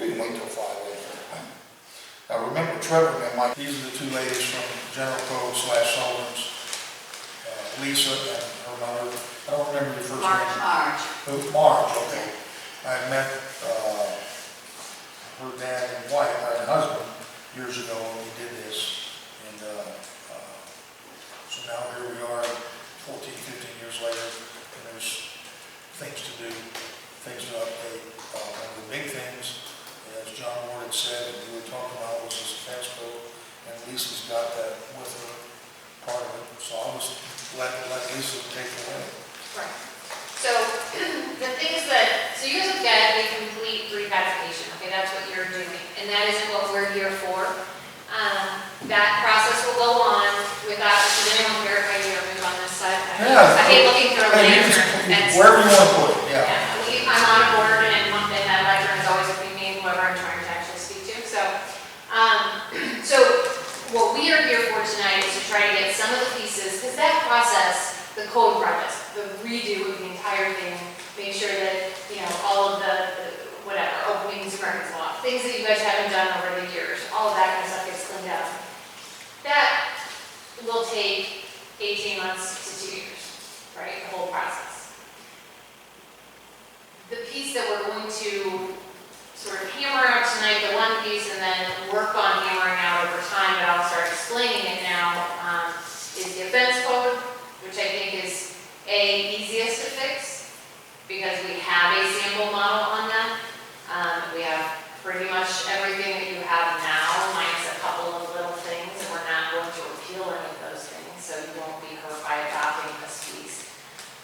We can wait till 5 later. Now remember Trevor and Mike, these are the two ladies from General Code / Sullivan's. Lisa and her mother. I don't remember your first name. Marge. Oh, Marge, okay. I met her dad and wife, and husband, years ago when we did this. And so now here we are, 14, 15 years later, and there's things to do, things to update. One of the big things, as John Ward had said, and we were talking about, was this fence code, and Lisa's got that with her, part of it. So I was let Lisa take it away. Right. So the things that, so you guys will get a complete recodification, okay, that's what you're doing, and that isn't what we're here for. That process will go on without, does anyone care if I do move on this side? I hate looking through a lantern. Wherever you want to put it, yeah. I'm on a board, and one thing that lantern is always between me and whoever I'm trying to actually speak to, so what we are here for tonight is to try to get some of the pieces, because that process, the code process, the redo of the entire thing, make sure that, you know, all of the whatever, open meetings and records law, things that you guys haven't done over the years, all of that kind of stuff gets cleaned up. That will take 18 months to 2 years, right, the whole process. The piece that we're going to sort of hammer out tonight, the one piece, and then work on hammering out over time, but I'll start explaining it now, is the offense code, which I think is easiest to fix, because we have a sample model on that. We have pretty much everything that you have now, minus a couple of little things, and we're not going to repeal any of those things, so you won't be hurt by adopting this piece.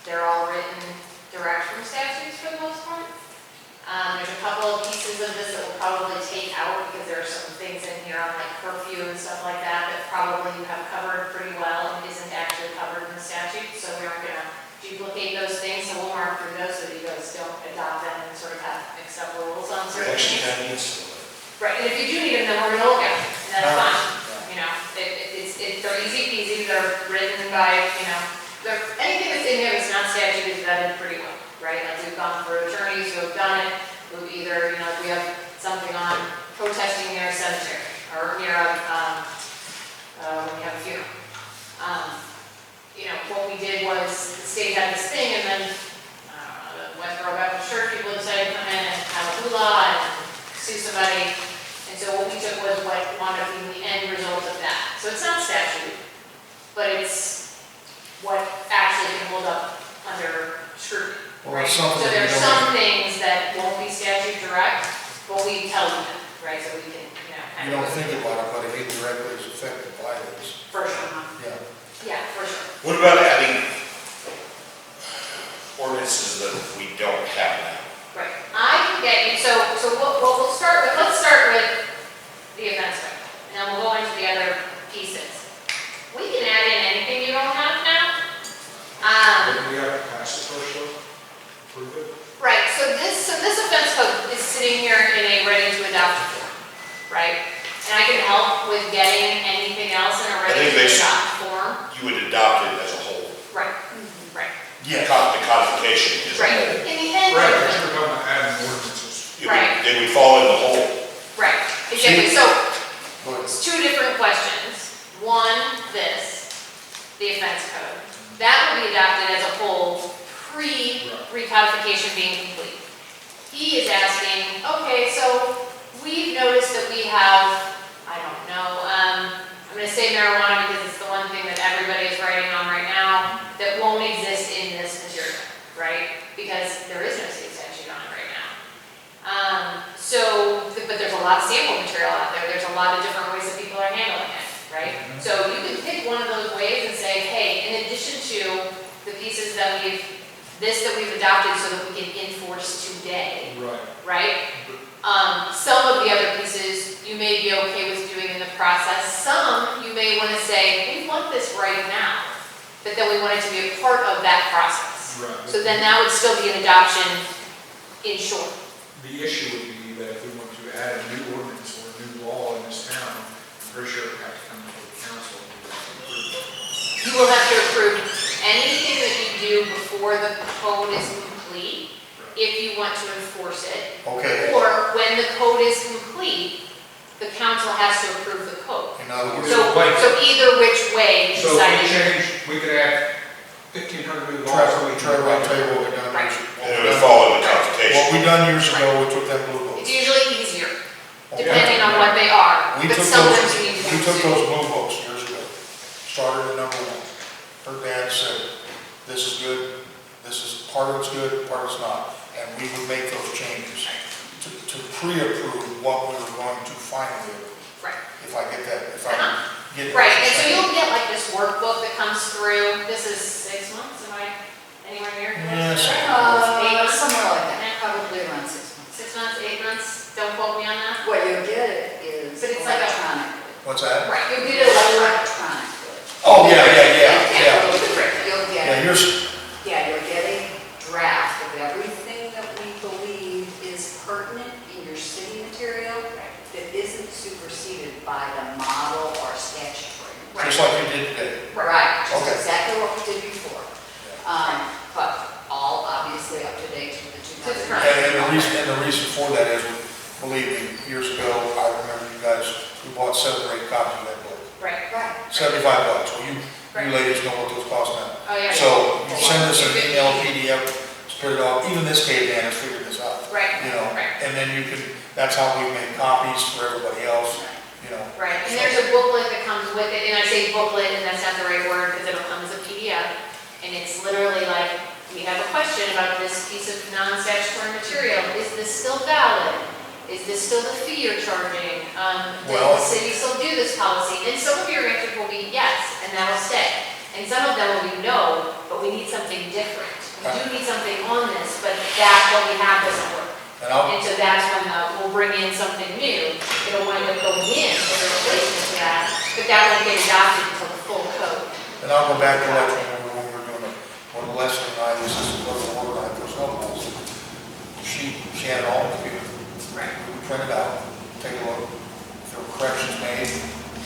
They're all written direct from statutes for the most part. There's a couple of pieces of this that we'll probably take out because there are some things in here on like curfew and stuff like that that probably you have covered pretty well and isn't actually covered in the statute, so we aren't going to duplicate those things, so we'll mark through those so that you guys don't adopt them and sort of have mixed up rules on certain things. Right, and if you do need them, then we're going to look at them, and that's fine. You know, they're easy peasy, they're written by, you know, anything that's in here that's not statute is vetted pretty well, right? Like we've gone through attorneys who have done it, who either, you know, if we have something on protesting near a cemetery, or near a, when we have a funeral. You know, what we did was, the state had this thing, and then, the Westboro Baptist Church people decided to come in and have a hula and sue somebody, and so what we took was what wound up being the end result of that. So it's not statute, but it's what actually can hold up under scrutiny, right? So there's some things that won't be statute direct, but we tell you that, right? So we can, you know, kind You of. don't think about it, but it indirectly is affected by this. For sure. Yeah. Yeah, for sure. What about adding ordinances that we don't have now? Right. I can get you, so what we'll start with, let's start with the offense code, and then we'll go into the other pieces. We can add in anything you don't have now. We have to pass it first, though? Prove it? Right, so this offense code is sitting here in a ready to adopt form, right? And I can help with getting anything else in a ready to adopt form. You would adopt it as a whole. Right, right. Yeah. The codification is Right, a whole. in the end. Right, I should have adding ordinances. Right. They would fall in the whole. Right, exactly. So it's two different questions. One, the offense code. That will be adopted as a whole pre-recodification being complete. He is asking, okay, so we've noticed that we have, I don't know, I'm going to say marijuana because it's the one thing that everybody is writing on right now that won't exist in this material, right? Because there is no state statute on it right now. But there's a lot of sample material out there. There's a lot of different ways that people are handling it, right? So you can pick one of those ways and say, hey, in addition to the pieces that we've adopted so that we can enforce today, right? Some of the other pieces you may be okay with doing in the process. Some you may want to say, we want this right now, but then we want it to be a part of that process. Right. So then that would still be an adoption in short. The issue would be that if we want to add a new ordinance or a new law in this town, I'm pretty sure it would have to come before the council. You will have to approve anything that you do before the code is complete. If you want to enforce it. Okay, Or when the code is complete, the council has to approve the code. in other words, So, so either which way you So if we decide. change, we could add 1,500 new laws. so we can- Trevor, I'll tell you what we done. Right. And it would follow the What consultation. we done years ago, we took them blue It's books. usually easier, Okay. depending on what they are, We but took sometimes those, you need to we do took two. those blue books years ago, started at number 1. Her dad said, this is good, this is, part of it's good, part of it's not. And we would make those changes to pre-approve what we were going to finally approve. Right. If I get that, if I get. Right, and so you'll get like this workbook that comes through, this is 6 months, am I anywhere near? Yeah, same. 8 months? Somewhere like that, probably around 6 months. 6 months, 8 months, don't quote me on that. What you'll get is But it's like a- electronic. What's that? Right, you'll get it Electronic. Oh, yeah. You'll Yeah, get, yours, you'll get a draft of everything that we believe is pertinent in your city material that isn't superseded by the model or statutory. just like you did today. Right, just Okay. exactly what we did before. But all obviously up to date with the To the 2000. current. And the reason for that is, believe me, years ago, I remember you guys, we bought 7 or 8 copies of that book. Right. Right. $75. Well, you Right. ladies know what those cost now. Oh, yeah. So you send us an email, PDF, spit it off, even this caveman has figured this out. Right, You know, right. and then you can, that's how we make copies for everybody else, you know. Right, and there's a booklet that comes with it, and I say booklet, and that's not the right word, because it'll come as a PDF, and it's literally like, we have a question about this piece of non-statutory material, is this still valid? Is this still the fee you're charging? Does Well- the city still do this policy? And some of your answers will be yes, and that'll stay. And some of them will be no, but we need something different. We do need something on this, but that, what we have doesn't work. And I'll, And so that's when we'll bring in something new. It'll wind up going in as a replacement to that, but that won't get adopted until the full code. and I'll go back to like when we were doing it, when Leslie and I, this is what the order I was helping us. She had it all on the computer. Right. We print it out, take a look. If there were corrections made,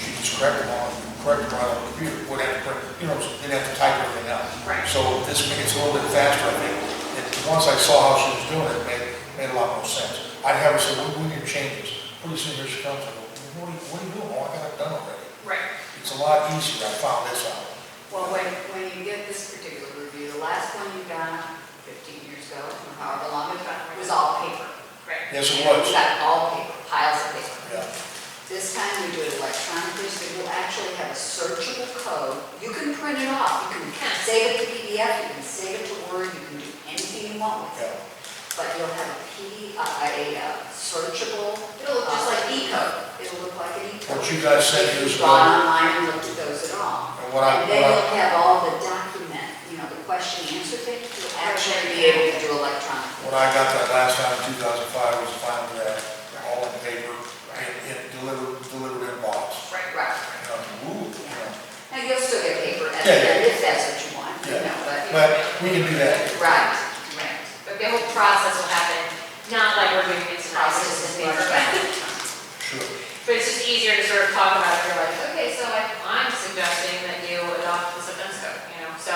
she just correct them on the computer. Wouldn't have to print, you know, didn't have to type everything out. Right. So this makes it a little bit faster, I think. And once I saw how she was doing it, it made a lot more sense. I'd have her say, we need to change this. Pretty soon here she comes, I go, what are you doing? Oh, I got it done already. Right. It's a lot easier, I found this out. Well, when you get this particular review, the last one you got 15 years ago, or however long ago, was all paper. Right. Yes, it We was. got all paper, piles of paper. Yeah. This time we do it electronically, so we'll actually have a searchable code. You can print it off, you can save it to PDF, you can save it to Word, you can do anything you want with it. Yeah. But you'll have a searchable. It'll look just like e-code. It'll look like an e-code. What you guys said If years you've ago. gone online and looked at those at all. And what I- And then you'll have all the document, the question and answer thing, you'll actually be able to do electronically. When I got that last time in 2005, was the final draft, all in paper, and delivered in a box. Right. You know, ooh, you know. Now, you'll still get paper at the Yeah, end if that's what you want, Yeah. but. But we can do that. Right. But the whole process will happen, not like we're doing it tonight, it's Process just is in much paper. better. Sure. But it's just easier to sort of talk about it, you're like, okay, so I'm suggesting that you adopt this offense code, so,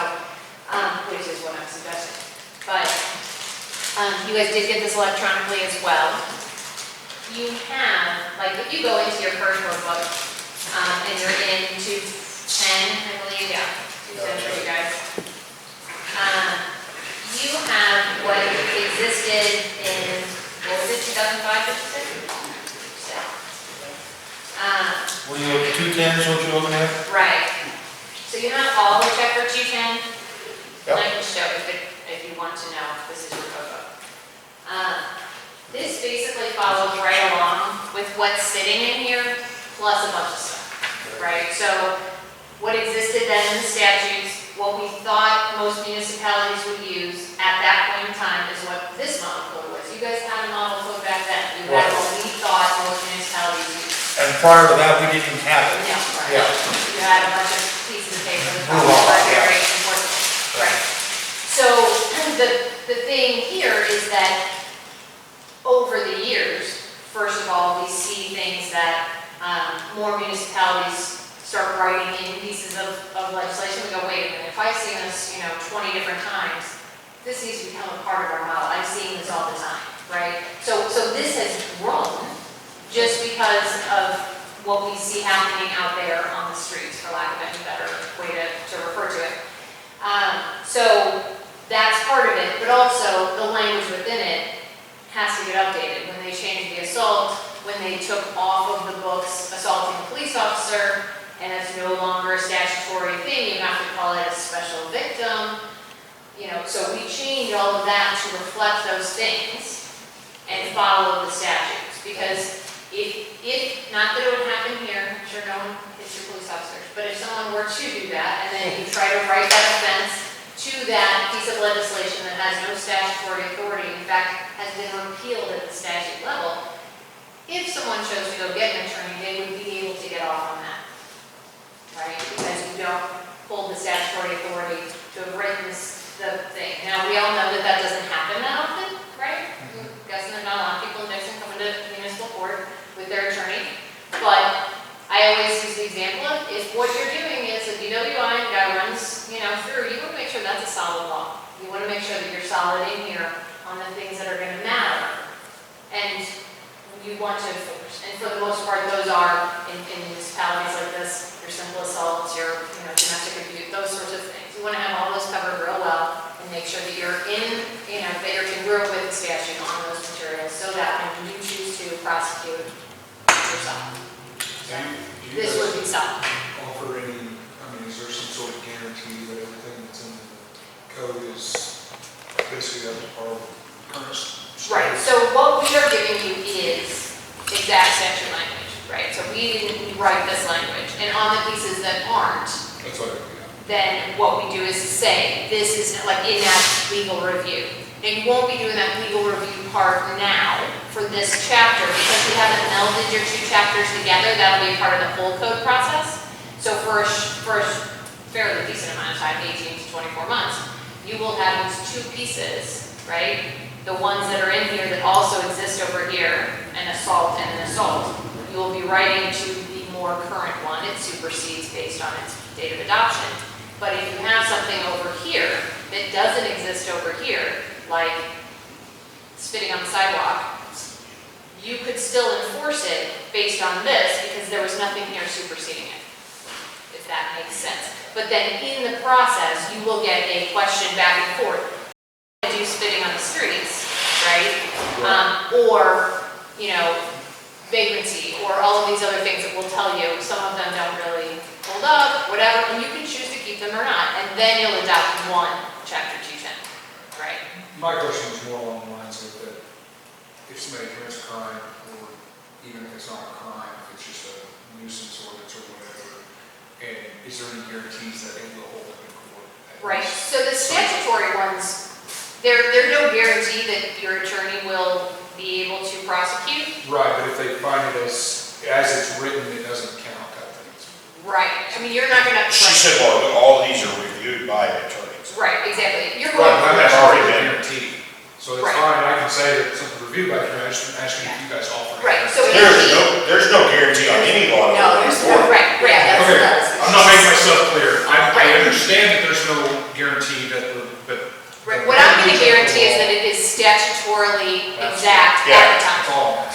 which is what I'm suggesting. But, you guys did get this electronically as well. You have, like, if you go into your first workbook, and you're in 210, I believe, yeah, 210 for you guys. You have what existed in, what was it, 2005, did you say? What are you looking, 210 is what you're looking at? Right. So you have all the check for 210. Yep. And I can show if you want to know, this is your code book. This basically follows right along with what's sitting in here, plus a bunch of stuff, right? So what existed then in the statutes, what we thought most municipalities would use at that point in time is what this model code was. You guys had a model code back then. You had what we thought most municipalities used. And prior to that, we didn't even have it. Yeah, right. Yeah. You had a bunch of pieces of paper that Move were on, very important. Right. So the thing here is that over the years, first of all, we see things that more municipalities start writing in pieces of legislation. We go, wait a minute, if I've seen this, 20 different times, this needs to become a part of our model. I'm seeing this all the time, right? So this has grown just because of what we see happening out there on the streets, for lack of any better way to refer to it. So that's part of it, but also the language within it has to get updated. When they changed the assault, when they took off of the books assaulting a police officer, and it's no longer a statutory thing, you have to call it a special victim. You know, so we change all of that to reflect those things and follow the statutes. Because if not that it would happen here, I'm sure no one hits your police officers, but if someone were to do that, and then you try to write that offense to that piece of legislation that has no statutory authority, in fact, has been repealed at the statute level, if someone chose to go get an attorney, they would be able to get off on that, right? Because you don't hold the statutory authority to have written the thing. Now, we all know that that doesn't happen that often, right? I'm guessing there's not a lot of people in Dixon coming to municipal court with their attorney, but I always use the example of if what you're doing is a DWI and guy runs, you know, through, you want to make sure that's a solid law. You want to make sure that you're solid in here on the things that are going to matter, and you want to enforce. And for the most part, those are in municipalities like this, your simple assaults, your domestic abuse, those sorts of things. You want to have all those covered real well and make sure that you're in, that you're congruent with the statute on those materials, so that when you choose to prosecute yourself. This would be solid. Offer any, is there some sort of guarantee that everything that's in the code is basically up to par with current? Right, so what we are giving you is exact statute language, right? So we didn't write this language, and on the pieces that aren't, That's what then what we do is say, this is like in that legal review. And you won't be doing that legal review part now for this chapter because we haven't melded your two chapters together. That'll be a part of the whole code process. So for a fairly decent amount of time, 18 to 24 months, you will have these two pieces, right? The ones that are in here that also exist over here, an assault and an assault. You will be writing to the more current one. It supersedes based on its date of adoption. But if you have something over here that doesn't exist over here, like spitting on the sidewalk, you could still enforce it based on this because there was nothing here superseding it, if that makes sense. But then in the process, you will get a question back and forth. Do spitting on the streets, right? Or, vagrancy, or all of these other things that will tell you some of them don't really hold up, whatever, and you can choose to keep them or not, and then you'll adopt one chapter 210, right? My question was more along the lines of that if somebody commits a crime, or even if it's not a crime, if it's just a nuisance ordinance or whatever, and is there any guarantees that it will hold up in court? Right, so the statutory ones, there's no guarantee that your attorney will be able to prosecute. Right, but if they find it as it's written, it doesn't count, kind of things. Right, you're not gonna. She said, well, all these are reviewed by attorneys. Right, exactly. You're Right, going. but that's already already been- guaranteed. So it's Right. fine, I can say that something's reviewed by attorney, I just asking if you guys offer. Right, so There's no guarantee on any law. No, there's no. Right, Yeah, Okay, that's. I'm not making myself clear. I Right. understand that there's no guarantee that, but. Right, what I'm gonna guarantee is that it is statutorily exact Yeah. at the time. That's all.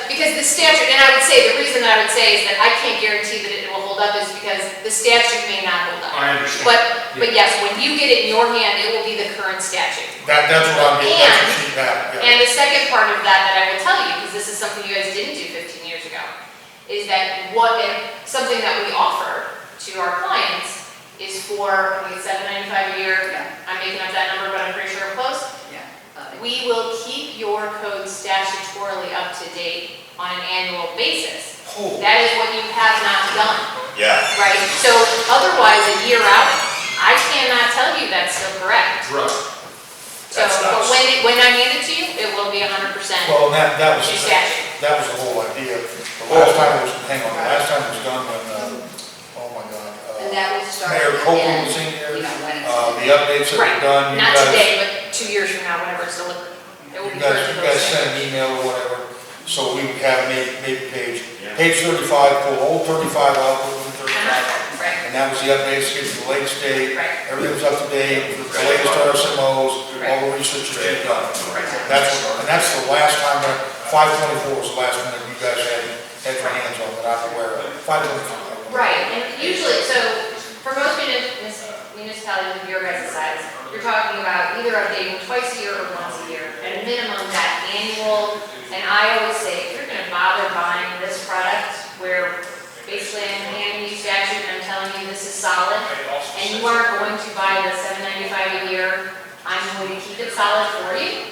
Because the statute, and I would say, the reason that I would say is that I can't guarantee that it will hold up is because the statute may not hold up. I understand. But yes, when you get it in your hand, it will be the current statute. That's what I'm getting, that's what she's got, yeah. And the second part of that I will tell you, because this is something you guys didn't do 15 years ago, is that something that we offer to our clients is for, we get $795 a year. Yeah. I'm making up that number, but I'm pretty sure I'm close. Yeah. We will keep your code statutorily up to date on an annual basis. Oh. That is what you have not done, Yeah. right? So otherwise, a year out, I cannot tell you that's still correct. Right. So, That's but nuts. when I hand it to you, it will be 100% Well, and that was, to statute. that was the whole idea. The last time it was, hang on, the last time it was done when, oh my God. And that was started. Mayor Copeland was in here, When it's. the updates that Right, were done, you not guys, today, but 2 years from now, whenever it's delivered. It will you be guys, corrected you guys those sent days. an email or whatever, so we would have maybe Yeah. page 35, pull old 35 out, put new 35 out. Right. And And that was the updated schedule, the latest date. Right. Everything was up to date, the latest RSMOs, all the research that you've done. And that's the last time, that 524 was the last one that you guys had your hands on that I'm aware of. 524. Right, and usually, so for most municipalities of your guys' size, you're talking about either updating twice a year or once a year, at a minimum that annual. And I always say, if you're gonna bother buying this product, where basically I'm handing you statute and I'm telling you this is solid, and you aren't going to buy the $7.95 a year, I'm going to keep it solid for you.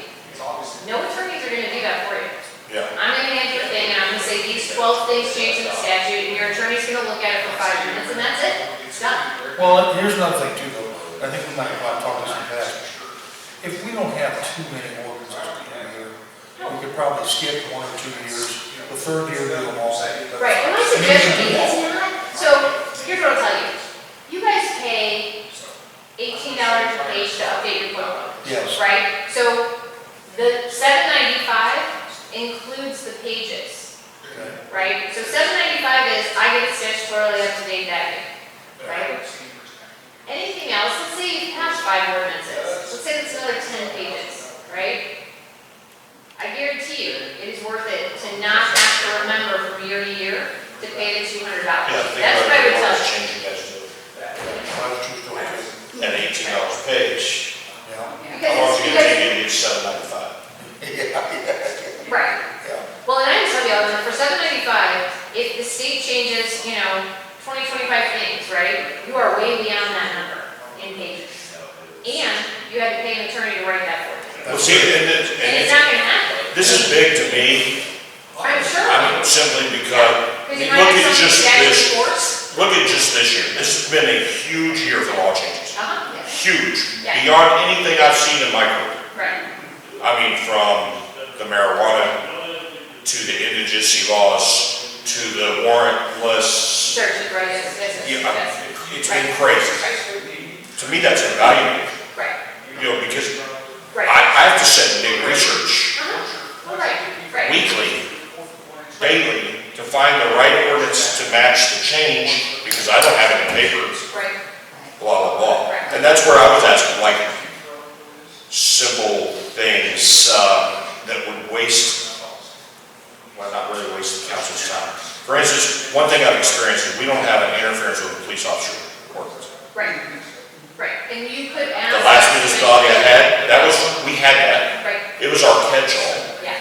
No attorneys are gonna do that for you. Yeah. I'm gonna hand you a thing, and I'm gonna say these 12 things change in the statute, and your attorney's gonna look at it for 5 minutes, and that's it. It's done. Well, here's another thing too, though. I think we might have talked this in the past. If we don't have too many ordinances per year, we could probably skip 1 or 2 years. The third year, do them all. Right, and my suggestion is not, so here's what I'll tell you. You guys pay $18 a page to update your book, Yes. right? So the $7.95 includes the pages, Okay. right? So $7.95 is, I get it statutorily up to date that year, right? Anything else, let's say you pass 5 ordinances, let's say that's another 10 pages, right? I guarantee you, it is worth it to not have to remember from year to year to pay the $200. Yeah, think That's what I would tell about the you. change you guys do. That's a true story, too. At $18 a page, Yeah. Because how long it's, is it gonna because, take you to get $7.95? Yeah. right. Yeah. Well, and I can tell you, Alderman, for $7.95, if the state changes, 20, 25 things, right? You are way beyond that number in pages. And you had to pay an attorney to write that for you. Well, see, and And it's not gonna happen. this is big to me, I'm sure. I mean, simply because, Because you might look have at some just statute this, reports. look at just this year. This has been a huge year for law changes. Yeah. Huge, Yeah. beyond anything I've seen in my career. Right. I mean, from the marijuana to the indigency laws to the warrantless, Search it, right, yes. it's been crazy. To me, that's invaluable, Right, because right. I have to sit and do research Uh-huh. Right. weekly, daily, to find the right ordinance to match the change, because I don't have any papers, Right. blah, blah, blah. Right. And that's where I was asking, like, simple things that would waste, well, not really waste the council's time. For instance, one thing I've experienced is we don't have an interference with a police officer ordinance. Right. And you could ask. The last municipality I had, we had that. Right, It was our catch-all. yeah.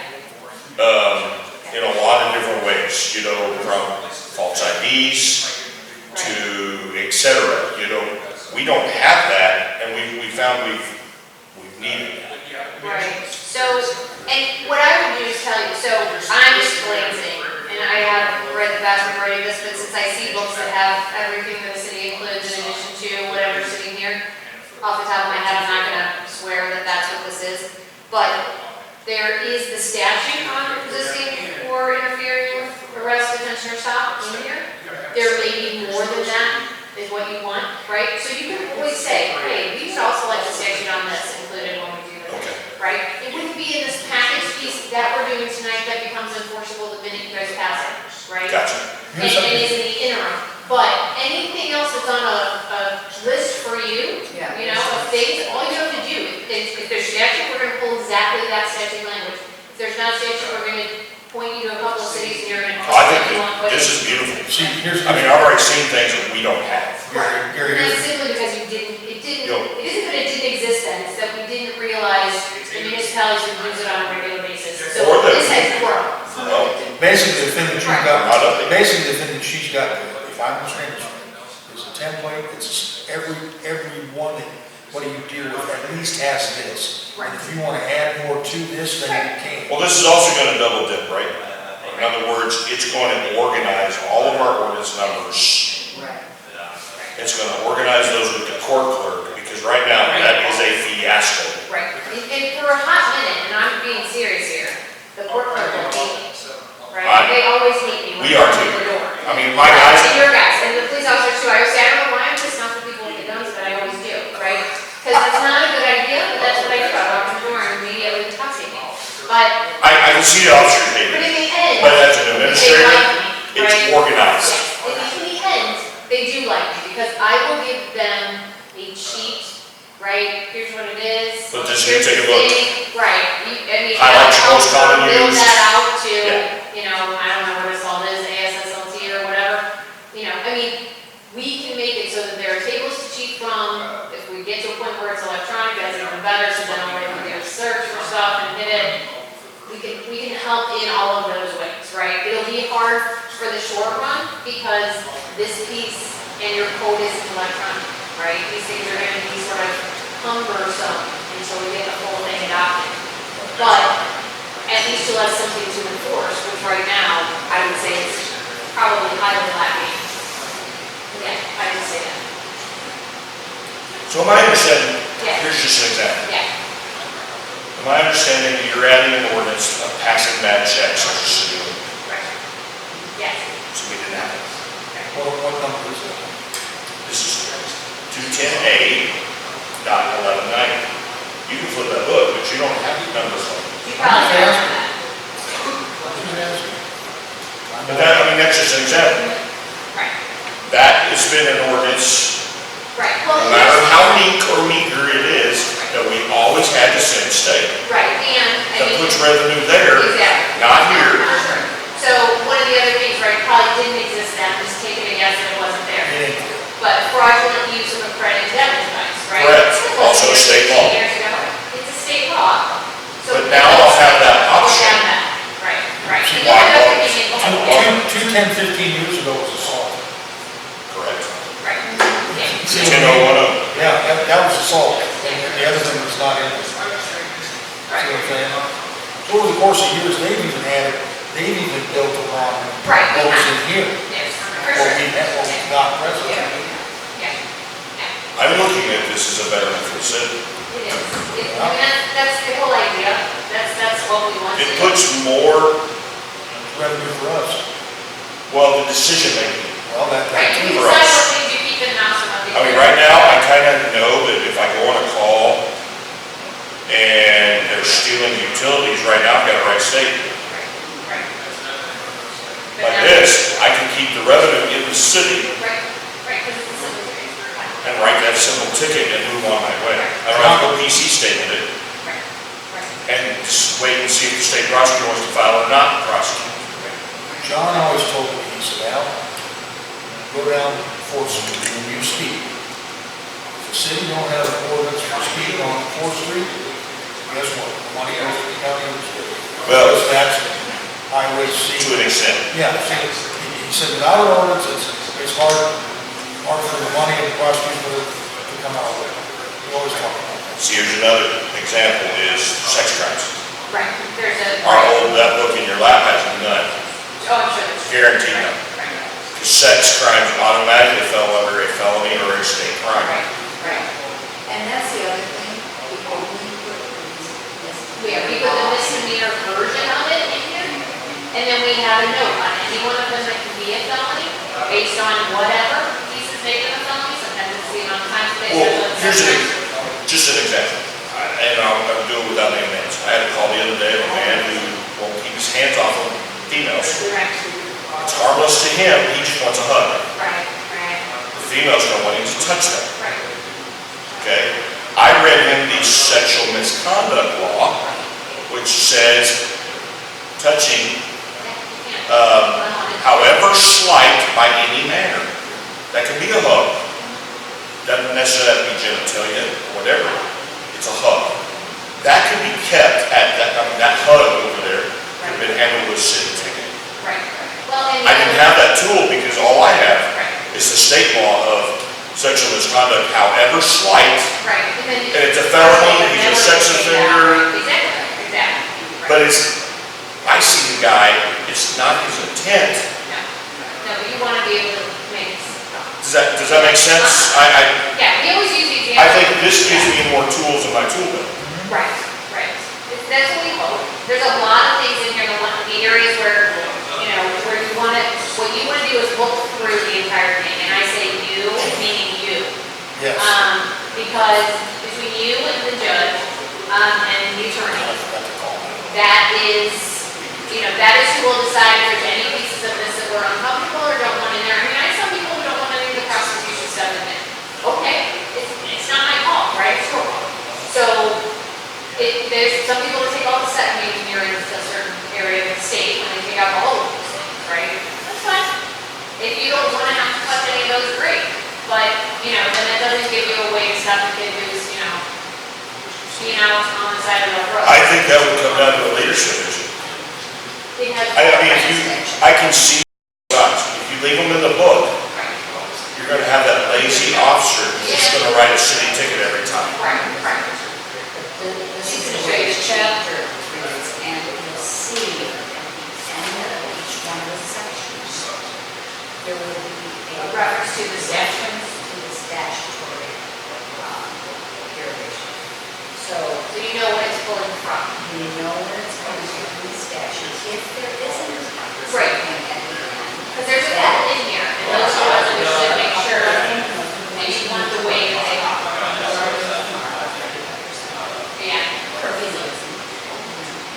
In a lot of different ways, from false IDs to et cetera, we don't have that, and we found we've needed that. Right, so, and what I would do is tell you, so I'm just glancing, and I haven't read the vast majority of this, but since I see books that have everything that the city includes in addition to whatever's sitting here, off the top of my head, I'm not gonna swear that that's what this is, but there is the statute on resisting or interfering with arrest, detention, or stop in here. There may be more than that, is what you want, right? So you can always say, hey, we would also like the statute on this included when we do this, Okay. right? It wouldn't be in this package piece that we're doing tonight that becomes enforceable the minute you guys pass it, right? Gotcha. And is in the interim. But anything else that's on a list for you, Yeah. of things, all you have to do, if there's statute, we're gonna pull exactly that statute language. If there's not statute, we're gonna point you to a couple of cities and you're gonna. I think that this is beautiful. See, I mean, I've already seen things that we don't have. Gary, And it's simply because it isn't that it didn't exist then, it's that we didn't realize the municipalities would use it on a regular basis. So Or that- this has grown. No, basically the thing that you've not got, updated. basically the thing that she's got, if I'm understanding this right, is a template, it's every one that, what do you deal with, at least has this. And if you wanna add more to this, then you can. Well, this is also gonna double dip, right? In other words, it's going to organize all of our ordinance numbers. Right. It's gonna organize those with the court clerk, because right now, that is a fiasco. Right, and for a hot minute, and I'm being serious here, the court clerk will hate me, right? They always hate me when We I are come too. in the door. I mean, my Right, guys, and your guys, and the police officers too, I always say, I don't know why I'm pissed off at people with the guns, but I always do, right? Because it's not a good idea, but that's what I do, I walk in the door and immediately talk to me. But I can see the officers in hating, the end, but as an they administrator, like me, it's right? organized. Yes, and in the end, they do like me, because I will give them a cheat, right? Here's what it is. But just you Here's take a the look. thing. Right, I mean, Highlight your I'll most common build used. that out to, Yeah. you know, I don't know what it's called, is ASSLT or whatever. You know, I mean, we can make it so that there are tables to cheat from. If we get to a point where it's electronic, that's even better, so then all we have to do is search for stuff and hit it. We can help in all of those ways, right? It'll be hard for the short run because this piece and your code isn't electronic, right? These things are gonna be sort of cumbersome until we get the whole thing adopted. But at least you'll have something to enforce, which right now, I would say is probably highly lacking. Yeah, I would say that. So my understanding, Yeah. here's just an example. Yeah, My understanding that you're adding an ordinance of passing bad checks as a city, right. Yes. so we didn't have it. What number is that? This is 210A.1190. You can flip that book, but you don't have the numbers on it. You probably Okay. have that. But that, I mean, that's just an example. Right, That has been an ordinance, right. Well, no matter how meek or meager it is, that we always had to send state. right, and, I That mean. puts revenue there, Exactly. not here. So one of the other things, right, probably didn't exist then, just taking a guess that it wasn't there. It ain't there. But fraudulent use of a credit and debit device, right? Correct. That was Also a here state 15 law. years ago. It's a state law. So But now I'll have that we'll option. have that. Right, right. See And why you end up laws- thinking, okay, 15 years ago was assault. Correct. right, yeah. 10010. Yeah, that was assault, and the other thing was not in it. See what Right, I'm saying? Over the course of years, they've even had it, they've even built around Right, we what was have. in here, yes, for what sure. we had, what we got present. Yeah, yeah. I'm looking at this as a betterment for the city. It is. I mean, that's the whole idea. That's what we want to It do. puts more, Revenue for us. well, the decision making. Well, that, Right, that you too. for decide us. what things you keep in house and what things. I mean, you right don't. now, I kind of know that if I go on a call and they're stealing utilities, right now, I've got to write a statement. Right, right. But Like now- this, I can keep the revenue in the city Right, right, because it's a cemetery. and write that simple ticket and move on my way. I don't have to go PC statement it Right, right. and just wait and see if the state prosecutor wants to file or not prosecute. John always told me, he said, Al, go down 4th Street when you speed. If the city don't have an ordinance for speeding on 4th Street, guess what? The money goes to the county of the state. Well- Because that's Highway C. To an extent. Yeah, see, he said without an ordinance, it's hard for the money and the prosecutor to come out with. We always talk about that. See, here's another example is sex crimes. Right, there's a. Our old, that book in your lap has none, Oh, I'm sure. there's- guaranteed none. Right, Because sex crimes automatically fell under a felony or a state crime. right, right. And that's the other thing, we only put this. We put the misdemeanor version of it in here, and then we have a note on any one of them that can be a felony, based on whatever pieces make it a felony, sometimes it's the amount of times they. Well, here's just an example, and I'll do it without naming names. I had a call the other day of a man who won't keep his hands off of females. It's harmless to him, he just wants a hug. Right, right, The females don't want him to touch them, right. okay? I read him the sexual misconduct law, which says touching, however slight by any manner. That can be a hug. Doesn't necessarily have to be genitalia or whatever. It's a hug. That can be kept at that, I mean, that hug over there could have been handled with a city ticket. Right. Well, and. I didn't have that tool because all I have Right, is the state law of sexual misconduct, however slight, right. and it's a felony, he's a sex offender, Exactly, exactly. but it's, I see the guy, it's not his intent. No, no, but you want to be able to make. Does that make sense? Yeah, we always use the example. I think this gives me more tools in my tool belt. Right, right. That's what we hope. There's a lot of things in here, the areas where, you know, where you want to, what you want to do is look through the entire thing. And I say you, meaning you. Yes. Because between you and the judge, and the attorney, I forgot to call him. that is, you know, that is who will decide if there's any pieces of this that we're uncomfortable or don't want in there. I mean, I have some people who don't want any of the prosecution stuff in don't wanna have to touch any of those, great. But, you know, then that doesn't give you a way to stop the kid who's, you know, being out on the side of the road. I think that would come down to a leadership issue. They have- I mean, I can see sides. If you leave them in the book, Right, you're gonna have that lazy officer who's just gonna write a city ticket every time. right, right. This is the way the chapter reads, and you'll see at the end of each one of the sections, there will be A a reference to the statute. reference to the statutory derivation. So So you know what it's pulling from. you know when it's coming from the statute, if there isn't Right. something at the end. Because there's a couple in here, and those are ones that we should make sure that you want the way that they are. Yeah,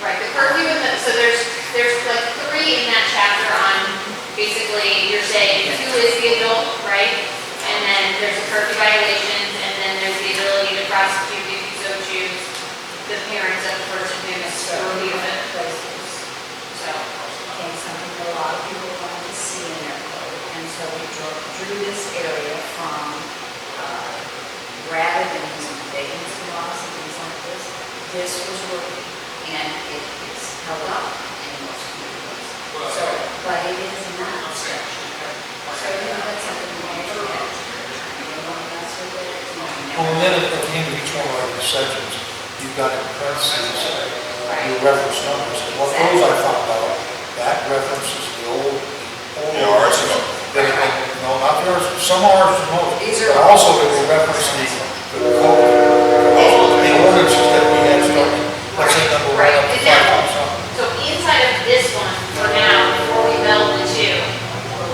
right, the curfew and the, so there's like 3 in that chapter on, basically, you're saying who is the adult, right? And then there's a curfew violations, and then there's the ability to prosecute if you so choose the parents of the person who is the offender. So, And something that a lot of people wanted to see in their code, and so we drew this area from, rather than using vacancy laws and things like this was working, and it is held up in most communities. So, but it is not statutory. So, you know, that's something we want to look at. You don't want to mess with it, you know. Well, and then at the end of each one of the sections, you've got in parentheses, your reference numbers. And what those I found out, that references the old. The R's and O's. No, not the R's, some R's and O's. These But are- also it will reference the code, the ordinances that we had started, let's say number one up to Right, and 5 or something. so inside of this one, for now, before we meld the two,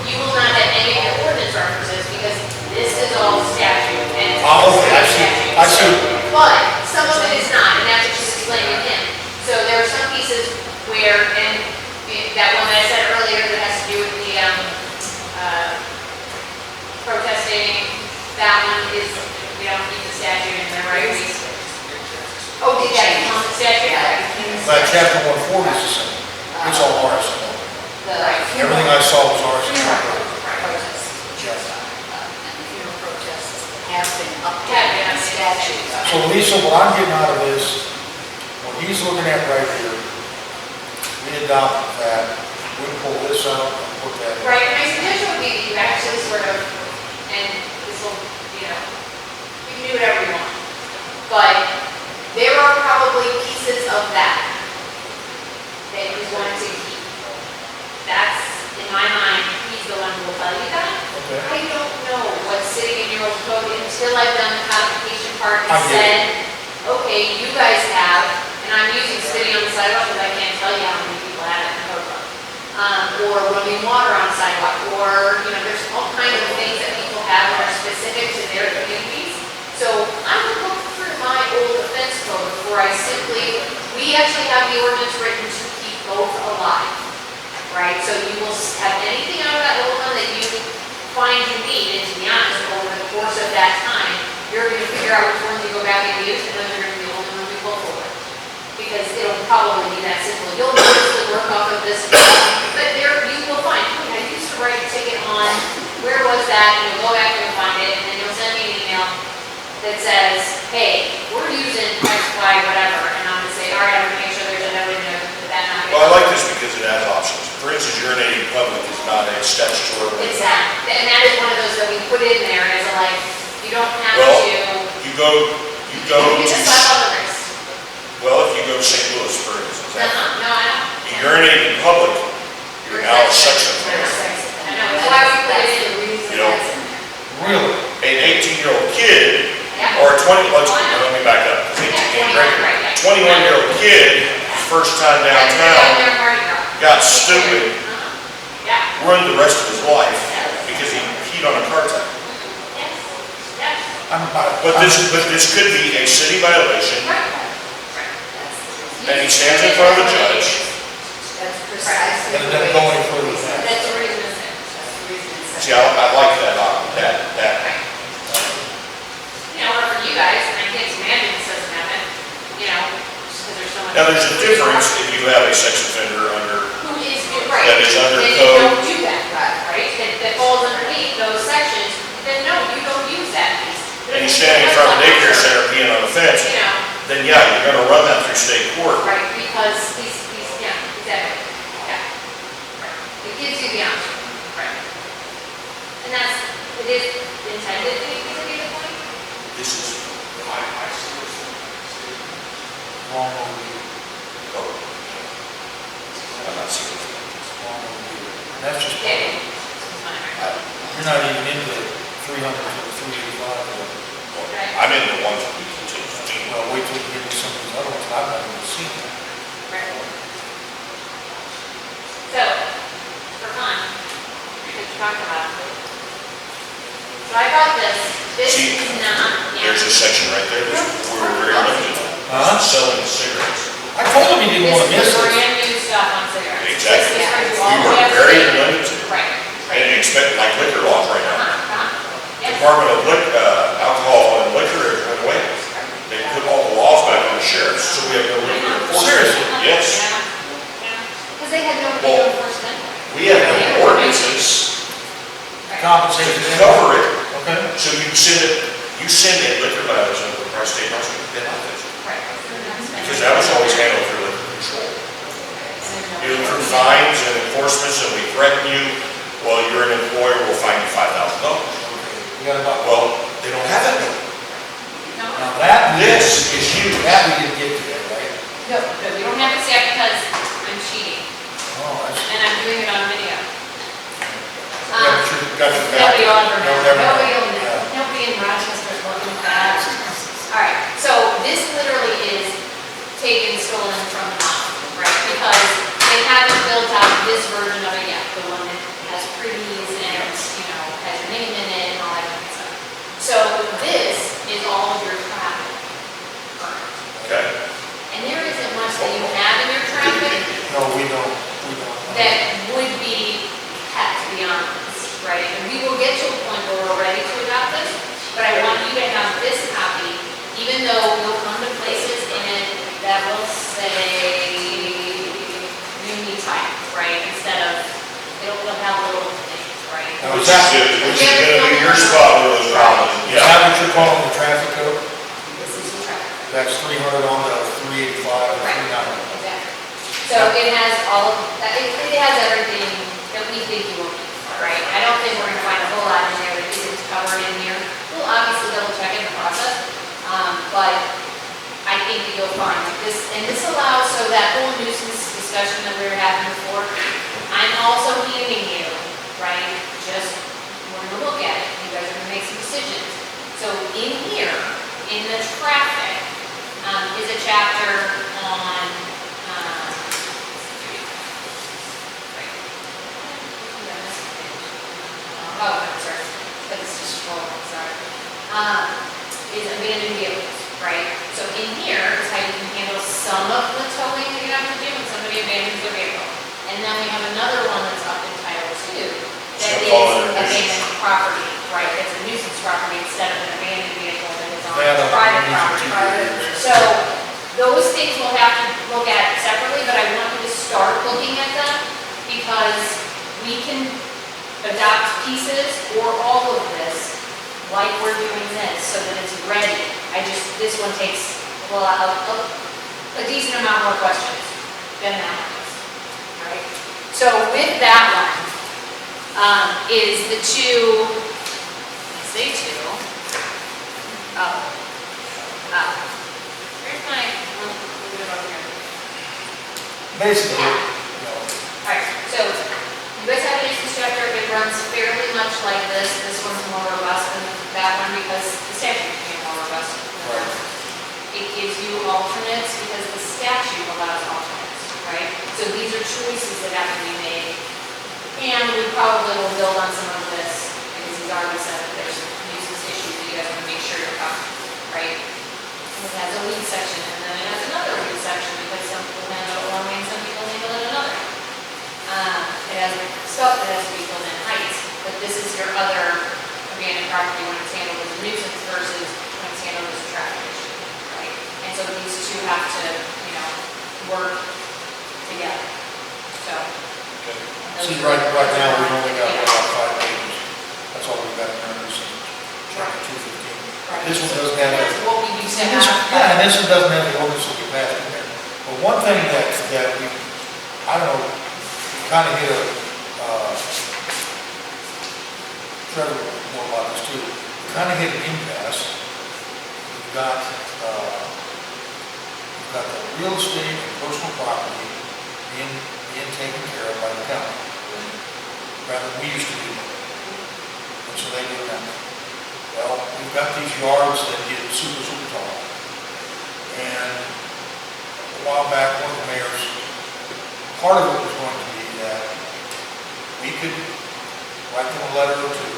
you will not have any of your ordinance references, because this is all statute, and it's all Okay, I see, statute. I see. But some of it is not, and that's what she's explaining him. So there are some pieces where, and that one that I said earlier that has to do with the, protesting, that one is, we don't need the statute in there, right? Oh, did that become the statute? But chapter 140 is the same, it's all R's and O's. Everything I saw was R's and O's. Protests. Yeah. And the funeral protests have been Have updated been in statute. So Lisa, what I'm getting out of this, what he's looking at right here, we adopt that, we pull this out and put that in. Right, my suggestion would be that you actually sort of, and this will, you know, you can do whatever you want, but there are probably pieces of that that you want to keep. That's, in my mind, he's the one who will tell you that. Okay. I don't know what's sitting in your old code until I've done the codification part I and get said, okay, you guys have, and I'm using sitting on the sidewalk because I can't tell you how many people have it in the code book. Or running water on the sidewalk, or, you know, there's all kinds of things that people have that are specific to their communities. So I would look through my old offense code before I simply, we actually have the ordinance written to keep both alive, right? So you will have anything out of that old one that you find you need, and to be honest, over the course of that time, you're gonna figure out which ones you go back and use, and then they're gonna be the only ones you pull forward. Because it'll probably be that simple. You'll mostly work off of this, but there, you will find, hey, I used to write a ticket on, where was that? And you'll go back and find it, and then you'll send me an email that says, hey, we're using X, Y, whatever, and I'm gonna say, all right, I'm gonna make sure there's a note in there that not. Well, I like this because it has options. For instance, urinating in public is not a statutory. It's that, and that is one of those that we put in there as a like, you don't have Well, to. you go You get a slap on to, the wrist. well, if you go to St. Louis, for instance, No, I don't. you urinate in public, you're now a sex offender. I know, that's why we put That's it in. the reason You know, that's in there. Really? An 18-year-old kid, Yeah. or a 20, let me back up, because 18 ain't great. 21-year-old kid, first time downtown, got stupid, Yeah. ruined the rest of his life because he peed on a car tire. Yes, yes. But this could be a city violation, and he stands in front of a judge. That's precisely. And the then way going it's further written. than That's the reason it's there. That's the reason it's See, there. I like that. You know, or for you guys, and I can't imagine this doesn't happen, you know, just because there's so much. Now, there's a difference if you have a sex offender under, Who is, right. that is under Then code. you don't do that, right? That falls under standing in front of the daycare center peeing on the fence, You know, then yeah, you're gonna run that through state court. right, because he's, yeah, exactly, yeah. Right. It gives you the option, right? And that's, it is intended to be the point. This is, Long overdue, oh, I'm not seeing it. long overdue. And that's just, Yeah. It's fine, right? you're not even into the 300 to the 385. Right. I'm in the ones that we continue. Well, wait till you get to some of these other ones, I've not even seen them. Right. So, for fun, we could talk about it. So I brought this See, is not, yeah. There's a section right there, that's where we're very limited Huh? on selling cigarettes. I told him he didn't want to This miss is it. brand new stuff on cigarettes. Exactly. This is for you all We the were way up to very date. limited, Right, and right. expect, like liquor laws right now. Yep. Department of Alcohol and Liquor went away. They put all the laws back on the sheriffs, so we have no liquor enforcement. Seriously? Yes. Because they had nobody Well, to enforce it anyway. We have no ordinances Right. Compensation. to cover it, Okay. so you send in liquor violation of our state laws, then I think. Right. Because that was always handled through liquor control. Either through fines and enforcements, and we threaten you, well, you're an employer, we'll fine you $5,000. You got about, Well, they don't have that no more. No, now that, This is huge. that we didn't get to that, right? no, we don't have this yet because I'm cheating Oh, that's. and I'm doing it on video. Got your back. Nobody will ever know. They'll never Nobody know. will know. Yeah. Nobody in Rochester is looking at that. All right, so this literally is taken, stolen from the mouth, right? Because they haven't built out this version of it yet, the one that has pretties and, has your name in it and all that kind of stuff. So this is all of your traffic. Okay? And there isn't much that you have in your traffic No, we don't. that would be kept beyond this, right? And we will get to a point where we're ready to adopt this, but I want you to have this copy, even though you'll come to places in it that will say uni type, right? Instead of, it'll have little things, right? Now, Which is that, is gonna be your spot where those problems, is that what you're calling the traffic code? This is the traffic. That's 300 on the 385 and Right. 390. Exactly. So it has all of, it has everything that we think you will need, right? I don't think we're gonna find a whole lot in there that isn't covered in here. We'll obviously double check in the process, but I think that you'll find that this, and this allows, so that whole nuisance discussion that we were having before, I'm also handing you, right, just, we're gonna look at it, you guys are gonna make some decisions. So in here, in the traffic, is a chapter on, oh, I'm sorry, but it's just scrolling, sorry. Is abandoned vehicles, right? So in here is how you can handle some of the towing that you have to do when somebody abandons their vehicle. And then we have another one that's up in Title II, that So is call it a nuisance. abandoned property, right? It's a nuisance property instead of an abandoned vehicle that is on Yeah, private nuisance property. too. So those things we'll have to look at separately, but I want you to start looking at them because we can adopt pieces or all of this like we're doing this so that it's ready. This one takes, well, a decent amount more questions than that one does, right? So with that one, is the two, I say two, where's my, move it over here. Basically, Yeah. you know, Alright, so you guys have a nuisance chapter, it runs fairly much like this. This one's more robust than that one because the statute is more robust than that one. It gives you alternates because the statute allows alternates, right? So these are choices that have to be made. And we probably will build on some of this because he's already said that there's nuisance issues that you guys want to make sure you're covered, right? And it has a lead section and then it has another lead section because some people handle it one way and some people handle it another. It has stuff that has to be filled in heights, but this is your other abandoned property when it's handled as a nuisance versus when it's handled as a traffic issue, right? And so these two have to, work together, so. see, right now, we've only got about 5 pages. That's all we've got in our nuisance, chapter 215. This one doesn't have That's it. what we used to And this- have. Yeah, and this one doesn't have the ordinance that we passed in there. But one thing that we, I don't know, kind of hit a, Trevor will know about this too, kind of hit an impasse. We've got the real estate and personal property being taken care of by the county, rather than we used to do that. And so they do that. Well, we've got these yards that get super, super tall. And a while back, one of the mayors, part of it was going to be that we could write them a letter or two,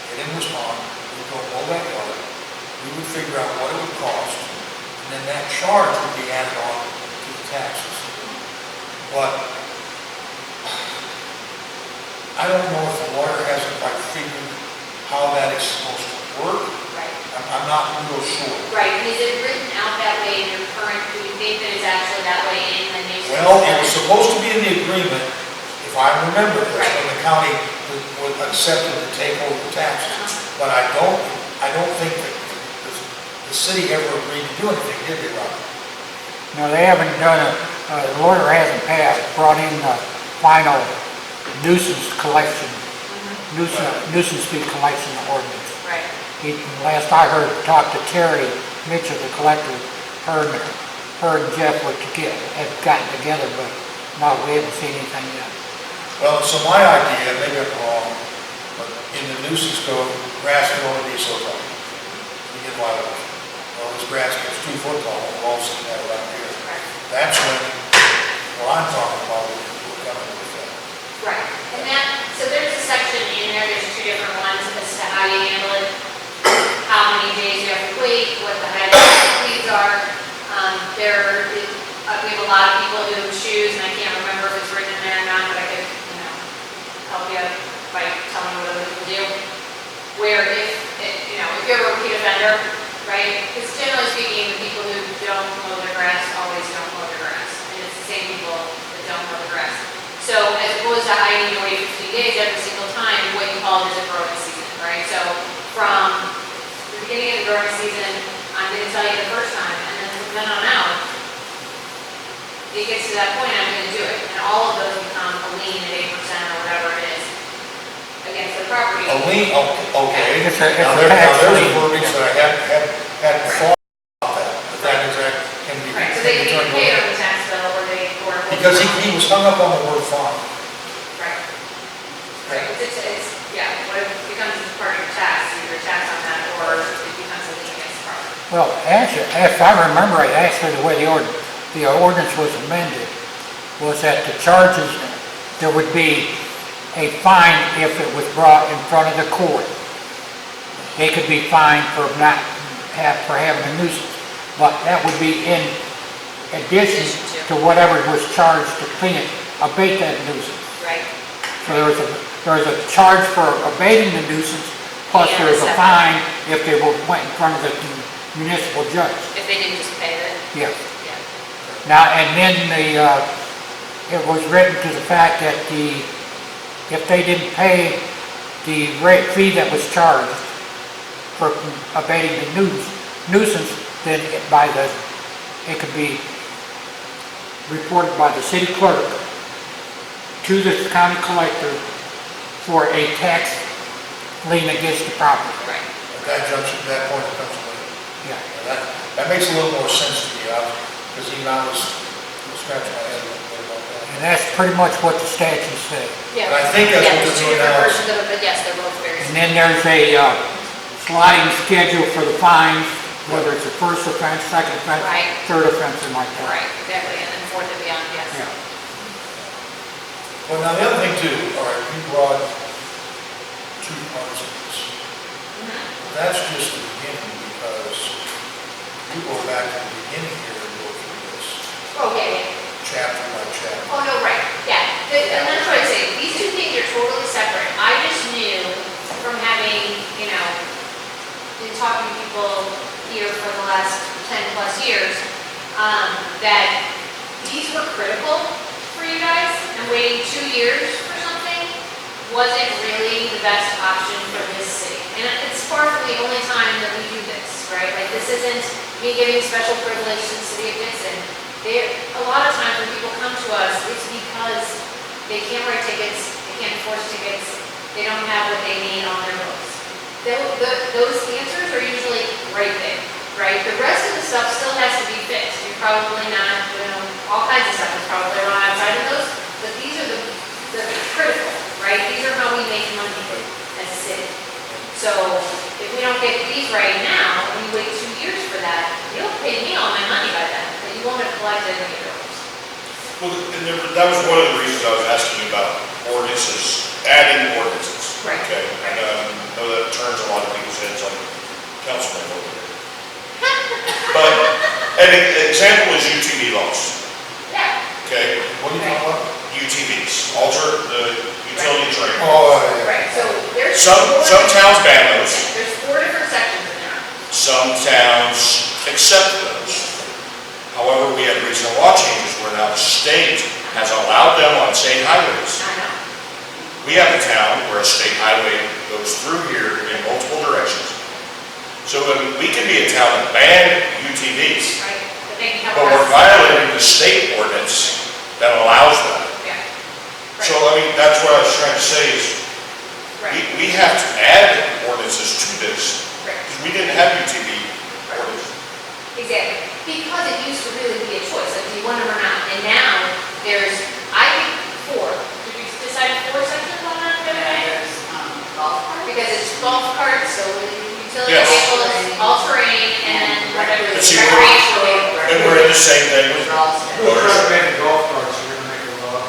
get in respond, we'd go mow that yard, we would figure out what it would cost, and then that charge would be added on to the taxes. But I don't know if the lawyer hasn't quite figured how that is supposed to work. Right. I'm not real sure. Right, and is it written out that way in your current, do you think that it's actually that way in the new? Well, it was supposed to be in the agreement, if I remember this, Right. when the county would accepted to take over the taxes. But I don't think that the city ever agreed to do anything, did they, Robert? No, they haven't done it, the lawyer hasn't brought in the final nuisance collection, nuisance fee collection ordinance. Right. Last I heard, talked to Terry Mitchell, the collector, her and Jeff had gotten together, but no, we haven't seen anything yet. Well, so my idea, maybe I'm wrong, but in the nuisance code, grass can only be so tall. You get violation. Well, this grass gets 2 foot tall, we've all seen that around here. Right. That's when, what I'm talking about, will come into effect. Right, and that, so there's a section in there, there's 2 different ones as to how you handle it, how many days you have to wait, what the height of the weeds are. We have a lot of people who choose, and I can't remember if it's written in there or not, but I could, help you by telling you what other people do. Where if you're a repeat offender, right, because generally speaking, the people who don't mow their grass always don't mow their grass, and it's the same people that don't mow the grass. So as opposed to having to wait 15 days every single time, what you call it is a growing season, right? So from the beginning of the growing season, I'm going to tell you the first time, and then from then on out, it gets to that point, I'm going to do it. And all of those become a lien at 8% or whatever it is against the property. A lien, okay. It's a Now, tax there's a lien. verbiage that I hadn't thought about that, but that is, that can be. Right, so they can turned be paid over. on the tax bill or they, or. Because he was hung up on the word farm. Right. Right, yeah, what if it becomes part of your tax, either tax on that or it becomes a lien against the property. Well, actually, if I remember right, actually the way the ordinance was amended was that the charges, there would be a fine if it was brought in front of the court. They could be fined for having a nuisance, but that would be in addition to whatever was charged to abate that nuisance. Right. So there was a charge for abating the nuisance, plus Yeah, there was a separate. fine if they went in front of the municipal judge. If they didn't just pay it. Yeah. Yeah. Now, and then it was written to the fact that if they didn't pay the rate fee that was charged for abating the nuisance, then it could be reported by the city clerk to the county collector for a tax lien against the property. Right. At that junction, at that point, it comes away. Yeah. That makes a little more sense to me, because even I was scratching my head a little bit about that. And that's pretty much what the statutes say. Yeah. And I think that's Yeah, what there's they're 2 doing different now. versions of it, but yes, they're both very And similar. then there's a sliding schedule for the fines, whether it's a first offense, second offense, Right. third offense, and like that. Right, exactly, and then 4th and beyond, yes. Yeah. Well, now, the other thing too, all right, you brought 2 parts of this. That's just the beginning, because you go back to the beginning here and go through this, Oh, yeah, yeah. chapter by chapter. Oh, no, right, yeah. And that's what I say, these 2 things are totally separate. I just knew from having, been talking to people here for the last 10+ years, that these were critical for you guys, and waiting 2 years for something wasn't really the best option for this city. And it's far from the only time that we do this. right? Like, this isn't me giving special privilege to the city of Dixon. A lot of times when people come to us, it's because they can't write tickets, they can't enforce tickets, they don't have what they need on their books. Those answers are usually right there, right? The rest of the stuff still has to be fixed. You're probably not, all kinds of stuff is probably wrong outside of those, but these are the critical, right? These are how we make money as a city. So if we don't get these right now, and we wait 2 years for that, you'll pay me all my money by then, but you won't have collected any of those. Well, and that was one of the reasons I was asking about ordinances, adding ordinances. Right. Okay, and I know that turns a lot of people's heads like councilman over there. But an example is UTV laws, Yeah. okay? What are you talking about? UTVs, the utility train. Oh, yeah. Right, so there's. Some towns ban those, There's 4 different sections in there. some towns accept those. However, we have recent law changes where now the state has allowed them on state highways. I know. We have a town where a state highway goes through here in multiple directions. So we can be a town that banned UTVs, Right, but they can have. but we're violating the state ordinance that allows that. Yeah. So, I mean, that's what I was trying to say is, Right, we have to add ordinances to this, right, because we didn't have UTV ordinance. exactly. Because it used to really be a choice, like, do you want them or not? And now, there's, I think, 4. Did we decide 4 sections on that the other day? Golf cart. Because it's golf carts, so utility Yes. vehicles, all-terrain, and whatever. But see, recreational. And we're in the same thing with We're trying to ban golf carts, you're gonna make a law.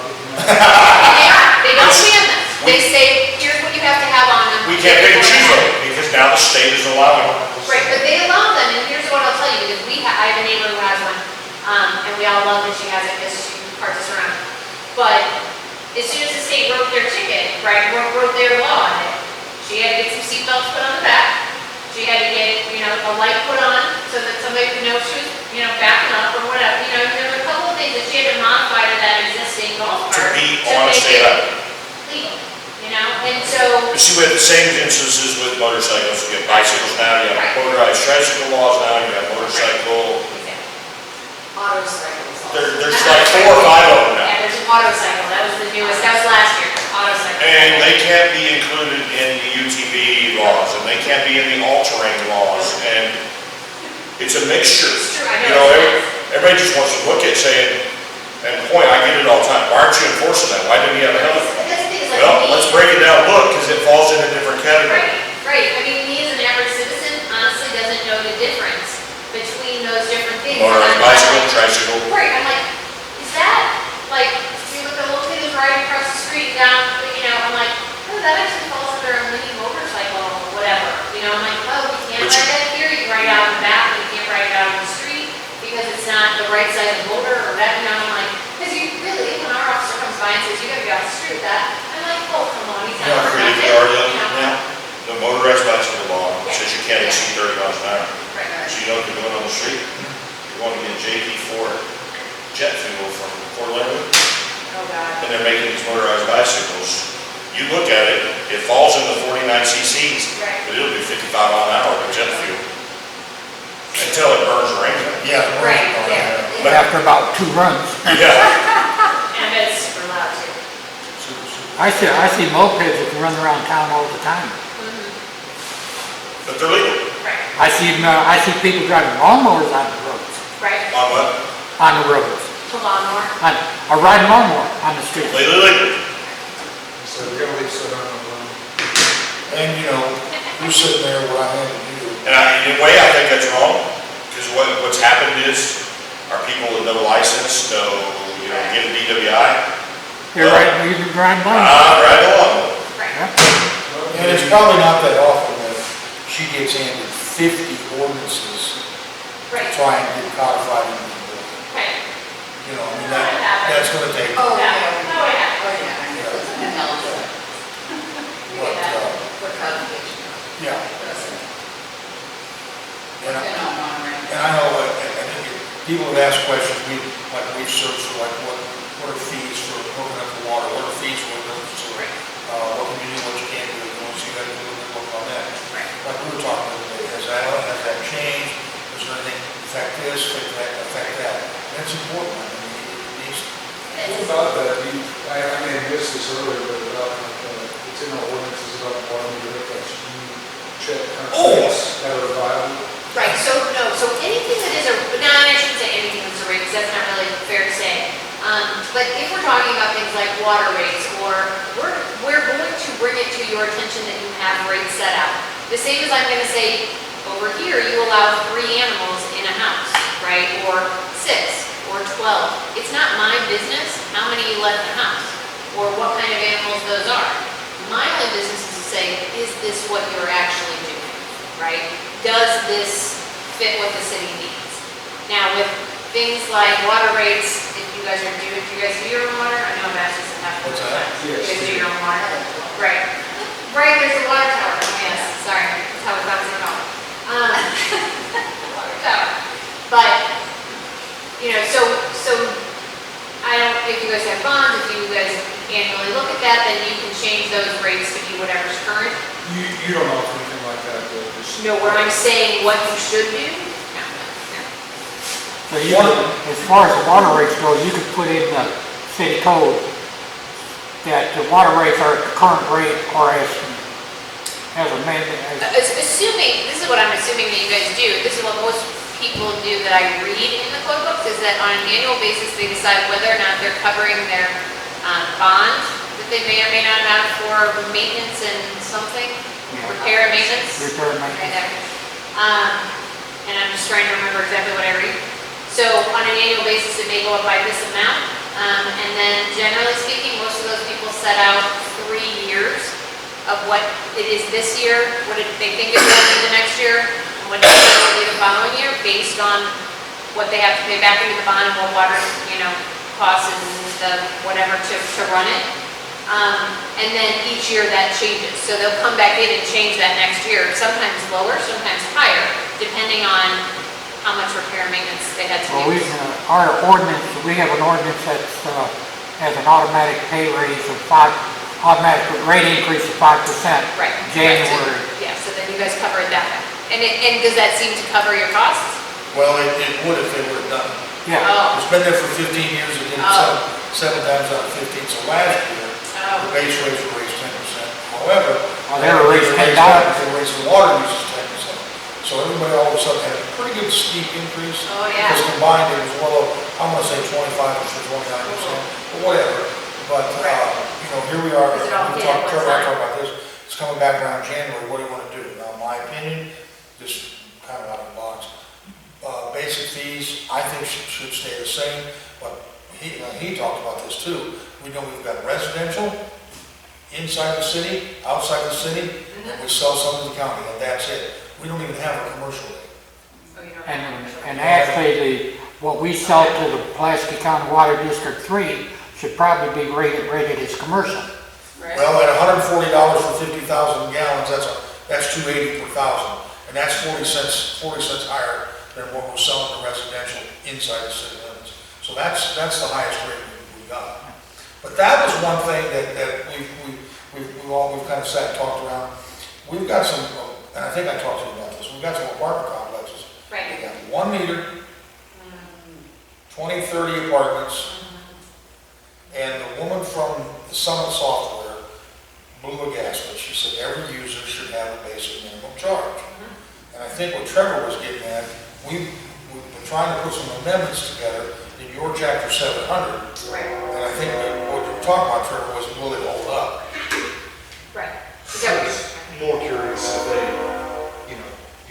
They don't ban them. They say, here's what you have to have on them. We can't pick and choose them, because now the state is allowing it. Right, but they allow them, and here's what I'll tell you, because I have a neighbor who has one, and we all love that she has it because she parts us around. But as soon as the state wrote their ticket, right, wrote their law on it, she had to get some seatbelts put on the back. She had to get, a light put on so that somebody could know she was, backing up or whatever. There were a couple of things that she had to modify to that existing golf To cart. be to on a make state it highway. legal, and so. But see, we have the same instances with motorcycles. You have bicycles now, you have motorized tricycle laws now, you have motorcycle. Motorcycles. There's like 4 or 5 of them now. Yeah, there's a motorcycle, that was the newest, that was last year, motorcycle. And they can't be included in the UTV laws, and they can't be in the all-terrain laws, and it's a mixture. It's true, I know. Everybody just wants to look at saying, and point, I get it all the time, why aren't you enforcing that? Why didn't you have a helmet? Because the thing is, like, Well, me- let's break it down, look, because it falls in a different category. Right, I mean, me as an average citizen honestly doesn't know the difference between those different things. Motorized And I'm bicycle, like- tricycle. Right, I'm like, is that, like, we look at little kids riding across the street down, I'm like, oh, that actually falls under a mini motorcycle or whatever. I'm like, oh, we can't Which- ride that here, you can ride it out in the back, but you can't ride it out on the street because it's not the right size motor or that, I'm like, because you really, when our officer comes by and says, you gotta be off the street with that, I'm like, oh, come on, he's You know not. how creative they are now? The motorized bicycle law says you can't exceed 30 miles an hour. Right, right. So you know what they're doing on the street? You're going to get JP4 jet fuel from Orlando, Oh, God. and they're making these motorized bicycles. You look at it, it falls in the 49 cc's, Right. but it'll be 55 mile an hour with jet fuel. Until it burns the range out. Yeah. Right, yeah. But after about 2 runs, Yeah. And I bet it's super loud too. I see mopeds that can run around town all the time. But they're legal. Right, I see people driving lawnmowers on the roads, right. On what? on the roads, To lawnmower. or riding lawnmower on the street. Legally legal. So we're gonna leave so down alone. And, you're sitting there where I had to do. And in a way, I think that's wrong, because what's happened is, our people with no license, no, get a DWI, You're right, you can ride lawnmower. right along. Right. Yeah. And it's probably not that often that she gets handed 50 ordinances to Right. try and get codified in the book. Right. That's gonna take, Oh, Yeah. yeah. Oh, yeah. Oh, yeah. I know. It's an elephant. but, For codification. yeah. And They're not monitoring. And I know, I think people have asked questions, we've searched for what are fees for hooking up the water, what are fees for hooking up the sewer? What can you do, what you can't do, so you gotta do a little bit on that. Right. Like we were talking the other day, has that changed? this, affect that. That's important. I mean, it needs, What about that, I may have missed this earlier, but about, it's in our ordinances about water meter hookups, you check kind of things that are viable. Right, so, no, so anything that is I shouldn't say anything that's a rate, because that's not really fair to say. But if we're talking about things like water rates, or we're going to bring it to your attention that you have rates set out. The same as I'm gonna say, over here, you allow 3 animals in a house, right? Or 6, or 12. It's not my business how many you let in the house, or what kind of animals those are. My only business is to say, is this what you're actually doing, right? Does this fit what the city needs? Now, with things like water rates, if you guys do you guys do your own water? I know Bass doesn't have to. What's that? You guys do your own water? Right. Right, there's a water tower. Oh, yes, sorry, that's how it was called. Water tower. But, you know, so I don't, if you guys have bonds, if you guys annually look at that, then you can change those rates to be whatever's current. You don't offer anything like that, though, just. No, where I'm saying what you should do? No. So you could, as far as the water rates go, you could put in the city code that the water rates are at the current rate or as amended. Assuming, this is what I'm assuming that you guys do, this is what most people do that I read in the code books, is that on an annual basis, they decide whether or not they're covering their bond that they may or may not have for maintenance and something, repair and maintenance. Repair and Right maintenance. there. And I'm just trying to remember exactly what I read. So on an annual basis, it may go up by this amount. And then generally speaking, most of those people set out 3 years of what it is this year, what they think it's going to be the next year, and what it's going to be the following year, based on what they have to pay back into the bond and what water, costs and the whatever to run it. And then each year that changes. So they'll come back in and change that next year, sometimes lower, sometimes higher, depending on how much repair and maintenance they had to Well, do. our ordinance, we have an ordinance that's, has an automatic pay raise of automatic rate increase of 5%. Right. January. Yeah, so then you guys cover it that way. And does that seem to cover your costs? well, it would if they would have done it. Yeah. Oh, It's been there for 15 years, it did it seven times out of 15, so last year, the oh, base rates were raised 10%. However, Well, they were raised $10. They raised the water usage 10%. So everybody all of a sudden had a pretty good steep increase. Oh, yeah. Because combined, it was well, I'm gonna say 25 or 29%, but whatever. But, here we are, Is it all we hit at talked, one Trevor, I time? talked about this, it's coming back around January, what do you wanna do? Now, in my opinion, just kind of out of the box, basic fees, I think should stay the same, but he talked about this too. We know we've got residential inside the city, outside the city, and we sell some to the county, and that's it. We don't even have a commercial rate. oh, you don't And, have and actually, what we sell to the Pulaski County Water District 3 should probably be rated as commercial. Right. Well, at $140 for 50,000 gallons, that's $2.80 per thousand, and that's 40 cents higher than what we're selling to residential inside the city limits. So that's the highest rate we got. But that was one thing that we've kind of sat and talked around. We've got some, and I think I talked to you about this, we've got some apartment complexes. Right. They got 1 meter, 20, 30 apartments, and the woman from the Summit Software blew a gasket. She said every user should have a basic minimum charge. And I think what Trevor was getting at, we've been trying to put some amendments together in your chapter 700. Right. And I think what you're talking about, Trevor, was will it hold up? Right. Is I that what was more curious if they,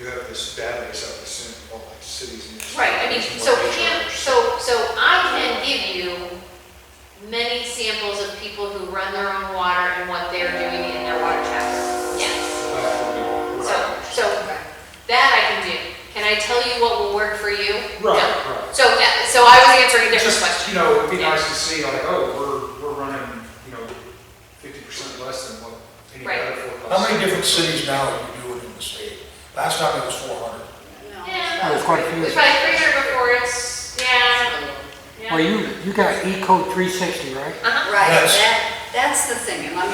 you have this database, I would assume, all like cities and. Right, I mean, so I can give you many samples of people who run their own water and what they're doing in their water chapter. Yes. So that I can do. Can I tell you what will work for you? Right, No. right. So I was answering a different Just, question. it'd be nice to see like, we're running, 50% less than what any Right. other forecast. How many different cities now are you doing in the state? Last time it was 400. Yeah, There's quite a few. it was probably 300 before it's, yeah. Well, you got E-code 360, right? Uh-huh. Right, Yes. that's the thing, and let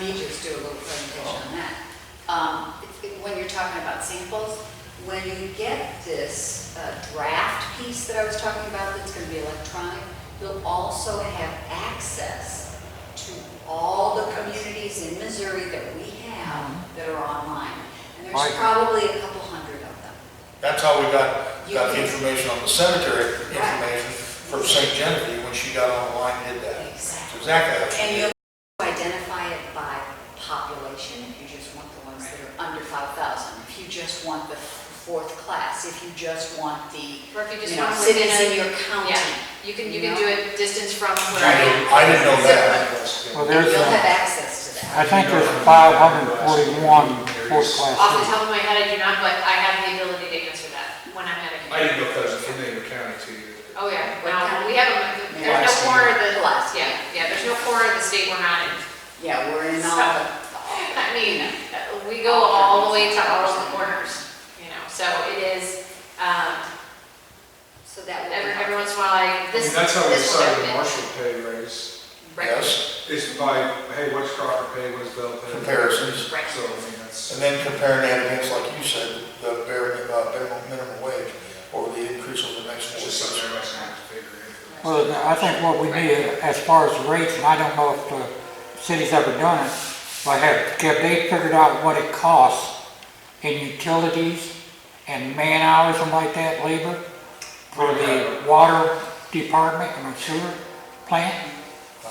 me just do a little presentation on that. When you're talking about samples, when you get this draft piece that I was talking about that's going to be electronic, you'll also have access to all the communities in Missouri that we have that are online. And there's Right. probably a couple hundred of them. That's how we got the information on the cemetery information from St. Genevieve when she got online and did that. Exactly. That's exactly how she And did it. you'll identify it by population, if you just want the ones that are under 5,000. If you just want the fourth class, if you just want the, Or if you just you know, want cities within in your county. Yeah, you can do it distance from where I didn't know that. Well, And there's, you'll have access to I that. think there's 541 fourth Off the class. top of my head, I do not, but I have the ability to answer that when I'm at a I community. didn't know if that was a familiar county to you. Oh, yeah, What no, county? we have, there's no corner of the, Pulaski. yeah, there's no corner of the state we're not in. Yeah, we're in all So- the, I mean, we go all the way to all of the corners, you know, so it is, so that would be every once in a while, I this, mean, that's how we this will decided the happen. Marshal pay raise, Right. Yes, is by, hey, what's Crawford pay, what does Bell pay? comparisons. Right. So, I mean, that's, And then comparing that against, like you said, the bare minimum wage or the increase over the next it's 4 just something years. everybody's gonna have to figure in. Well, I think what we need, as far as the rates, and I don't know if the city's ever done it, but have they figured out what it costs in utilities and man hours and like that, labor, for the water department and the sewer plant?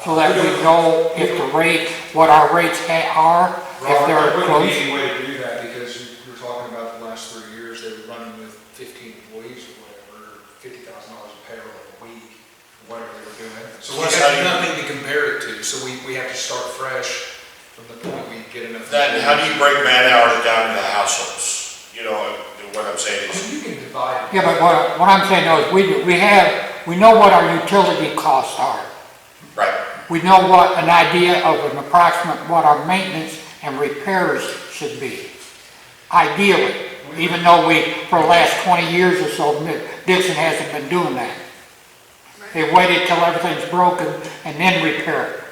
So that we know if the rate, what our rates are, if Robert, they're there wouldn't be close. any way to do that because you were talking about the last 3 years, they were running with 15 employees or whatever, $50,000 a payroll a week, whatever they were doing. So we Plus, how do have you- nothing to compare it to, so we have to start fresh from the point we get enough. Then how do you break man hours down to the households? You know, what I'm saying I is, mean, you can divide. Yeah, but what I'm saying though is we know what our utility costs are. right, We know what an idea of an approximate, what our maintenance and repairs should be. Ideally, even though for the last 20 years or so, Dixon hasn't been doing that. They waited till everything's broken and then repair it.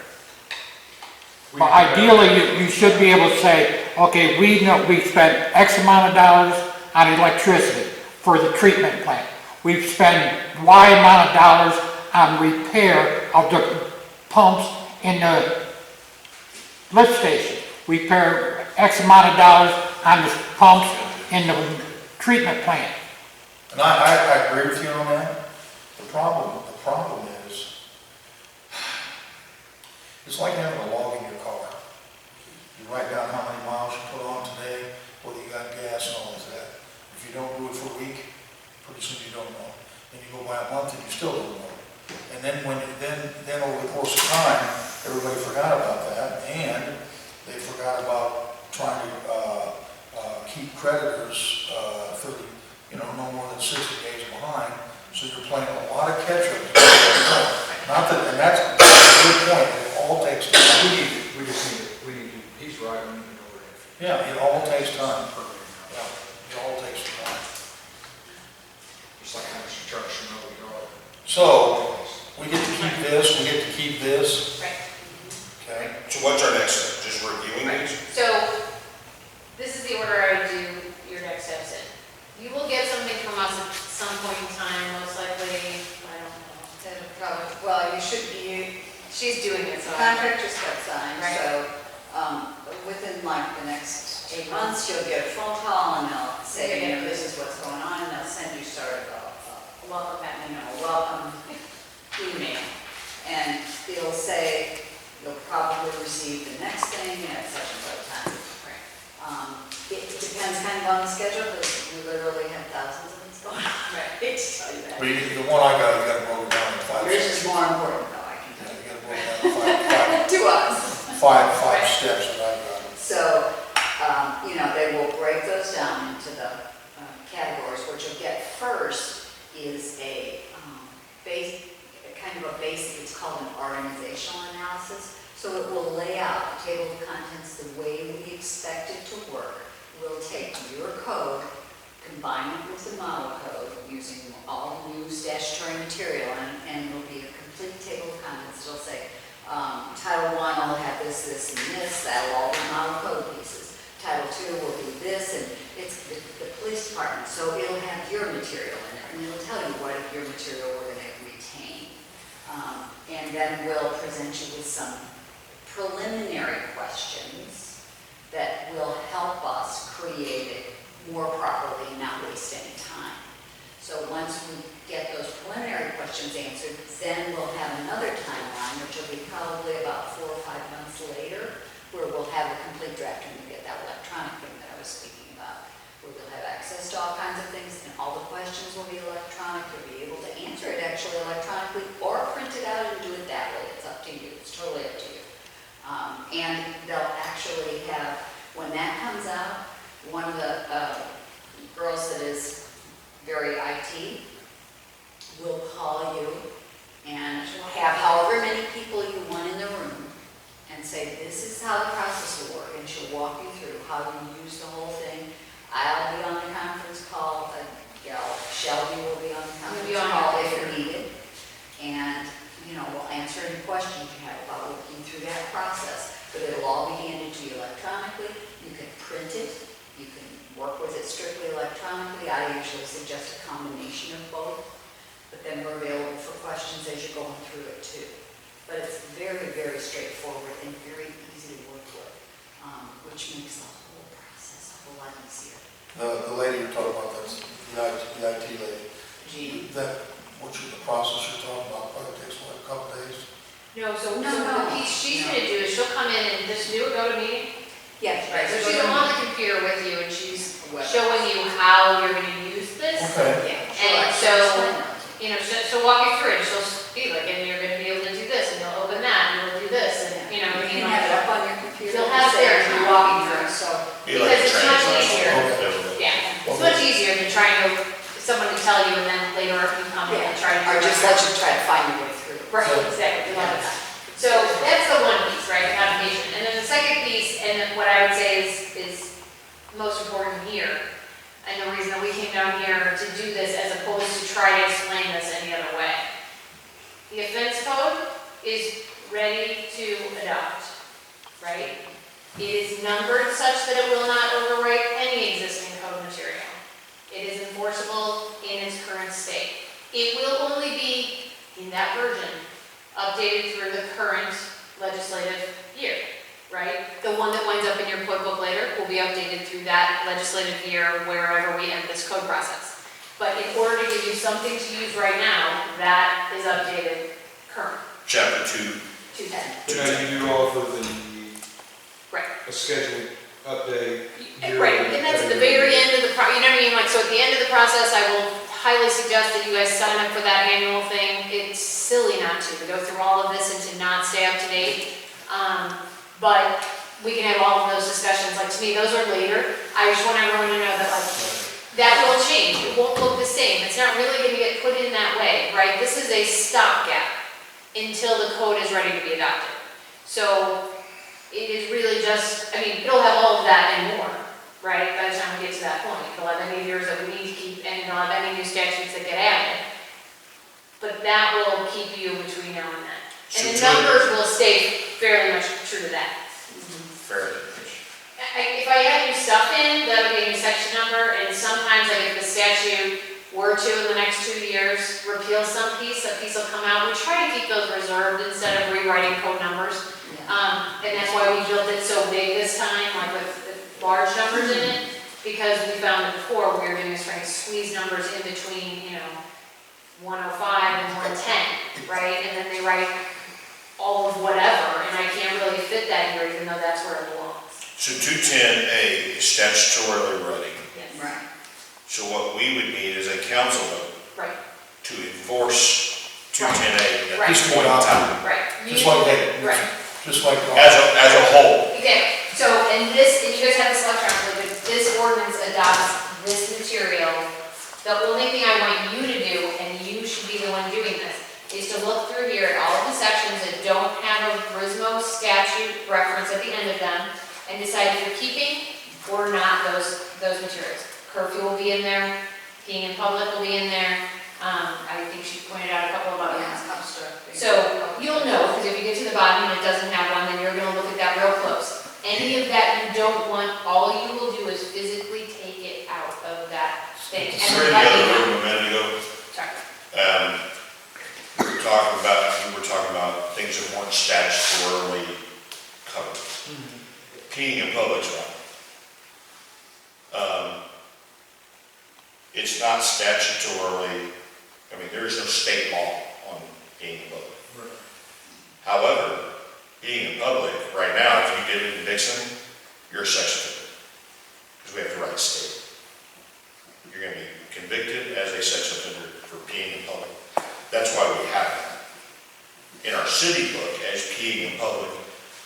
But ideally, you should be able to say, okay, we know we spent X amount of dollars on electricity for the treatment plant. We've spent Y amount of dollars on repair of the pumps in the lift station. We repair X amount of dollars on the pumps in the treatment plant. And I agree with you on that. The problem is, it's like having a log in your car. You write down how many miles you put on today, whether you got gas and all of that. If you don't do it for a week, pretty soon you don't know. Then you go by a month and you still don't know. And then then over the course of time, everybody forgot about that, and they forgot about trying to keep creditors 30, no more than 60 days behind. So you're playing a lot of catch-up. Not that, and that's a good point. It all takes time. He's right, we need to know where it is. Yeah, it all takes time. Yeah, it all takes time. Just like how much you charge to know we are. So we get to keep this. We get to keep this. Right. Okay. so what's our next step? Just reviewing these? So, this is the order I would do your next steps in. You will get something from us at some point in time, most likely, I don't know. that'll probably, well, you should be, She's doing it, so. the contract just got signed, Right. so, within like the next 8 months, you'll get a phone call and they'll say, this is what's going on, and they'll send you sort of Welcome back. a welcome email. And it'll say, you'll probably receive the next thing at such and such time. Right. It depends kind of on the schedule, because we literally have thousands of these going on. Right. I hate to tell you that. But the one I got, you got to broke it down in 5 Yours steps. is more important though, I can Yeah, tell you you. got to broke it down in To us. five Right. steps that I've got. So, they will break those down into the categories. What you'll get first is a kind of a basic, it's called an organizational analysis. So it will lay out the table of contents the way we expect it to work. We'll take your code, combine it with the model code using all new statutory material, and it'll be a complete table of contents. It'll say, Title I will have this, this, and this. That'll all be model code pieces. Title II will be this, and it's the police department, so it'll have your material in it, and it'll tell you what of your material we're gonna retain. And then we'll present you with some preliminary questions that will help us create it more properly and not waste any time. So once we get those preliminary questions answered, then we'll have another timeline, which will be probably about 4 or 5 months later, where we'll have a complete draft and we'll get that electronic thing that I was speaking about, where we'll have access to all kinds of things, and all the questions will be electronic. You'll be able to answer it actually electronically or print it out and do it that way. It's up to you. It's totally up to you. And they'll actually have, when that comes out, one of the girls that is very IT will call you and have however many people you want in the room and say, this is how the process will work, and she'll walk you through how you use the whole thing. I'll be on the conference call, Shelby will be on the conference call if needed, and, you know, we'll answer any questions you have about working through that process, but it'll all be handed to you electronically. You can print it, you can work with it strictly electronically. I usually suggest a combination of both, but then we're available for questions as you're going through it too. But it's very, very straightforward and very easy to work with, which makes the whole process a whole lot easier. The lady you're talking about, that's the IT lady. Jean? The process you're talking about, probably takes, what, a couple days? No, so No. the piece she's gonna do is she'll come in and just do a GoToMeeting. Yes, Right, so she's on the computer with you and she's Web. showing you how you're gonna use this. Okay. Yeah. And so, you know, she'll walk you through it, she'll be like, and you're gonna be able to do this, and you'll open that, and you'll do this, and, you know, You can have it up on your computer. You'll have it there and you're walking through it, So, Be like a because it's much translation. easier. Yeah, it's much easier than trying to, someone to tell you and then later you come in and try to do or it. just let you try to find your way through. Right, exactly, a lot of that. So that's the one piece, right, the navigation. And then the second piece, and then what I would say is most important here, and the reason that we came down here to do this as opposed to try to explain this any other way. The offense code is ready to adopt, right? It is numbered such that it will not overwrite any existing code material. It is enforceable in its current state. It will only be, in that version, updated through the current legislative year, right? The one that winds up in your code book later will be updated through that legislative year wherever we end this code process. But in order to give you something to use right now, that is updated current, Chapter 2. 210. But now you do offer Right. a scheduled update. Right, and that's at the very end of the, you know what I mean? Like, so at the end of the process, I will highly suggest that you guys sign up for that annual thing. It's silly not to go through all of this and to not stay up to date. But we can have all of those discussions. Like, to me, those are later. I just want everyone to know that, like, that will change. It won't look the same. It's not really gonna get put in that way, right? This is a stopgap until the code is ready to be adopted. So it is really just, I mean, it'll have all of that and more, right? By the time we get to that point, it'll have any years that we need to keep, and it'll have any new statutes that get added. But that will keep you between now and then. And the numbers will stay fairly much true to that. Fairly. If I add new stuff in, that'll be a new section number, and sometimes, like, if the statute were to, in the next 2 years, repeal some piece, that piece will come out. We try to keep those reserved instead of rewriting code numbers. And that's why we built it so big this time, like with large numbers in it, because we found that before we were doing this, trying to squeeze numbers in between, you know, 105 and 110, right? And then they write all of whatever, and I can't really fit that here, even though that's where it belongs. So 210A is statutorily running. Yes. Right. So what we would need is a council vote Right, to enforce 210A at Right. this point in time, right. Just like that. Right. Just like. as a whole. Exactly. So, and you guys have this electronically, but this ordinance adopts this material. The only thing I want you to do, and you should be the one doing this, is to look through here at all of the sections that don't have a Brismo statute reference at the end of them, and decide if you're keeping or not those materials. Curfew will be in there, being in public will be in there. I think she pointed out a couple of other ones. So you'll know, because if you get to the bottom and it doesn't have one, then you're gonna look at that real close. Any of that you don't want, all you will do is physically take it out of that the other room a minute ago. Sorry. You were talking about things that weren't statutorily covered. Peeing in public's one. It's not statutorily, I mean, there is no state law on peeing in public. Right. However, peeing in public, right now, if you did it in Dixon, you're a sex offender. Because we have the right state. You're going to be convicted as a sex offender for peeing in public. That's why we have it in our city book as peeing in public,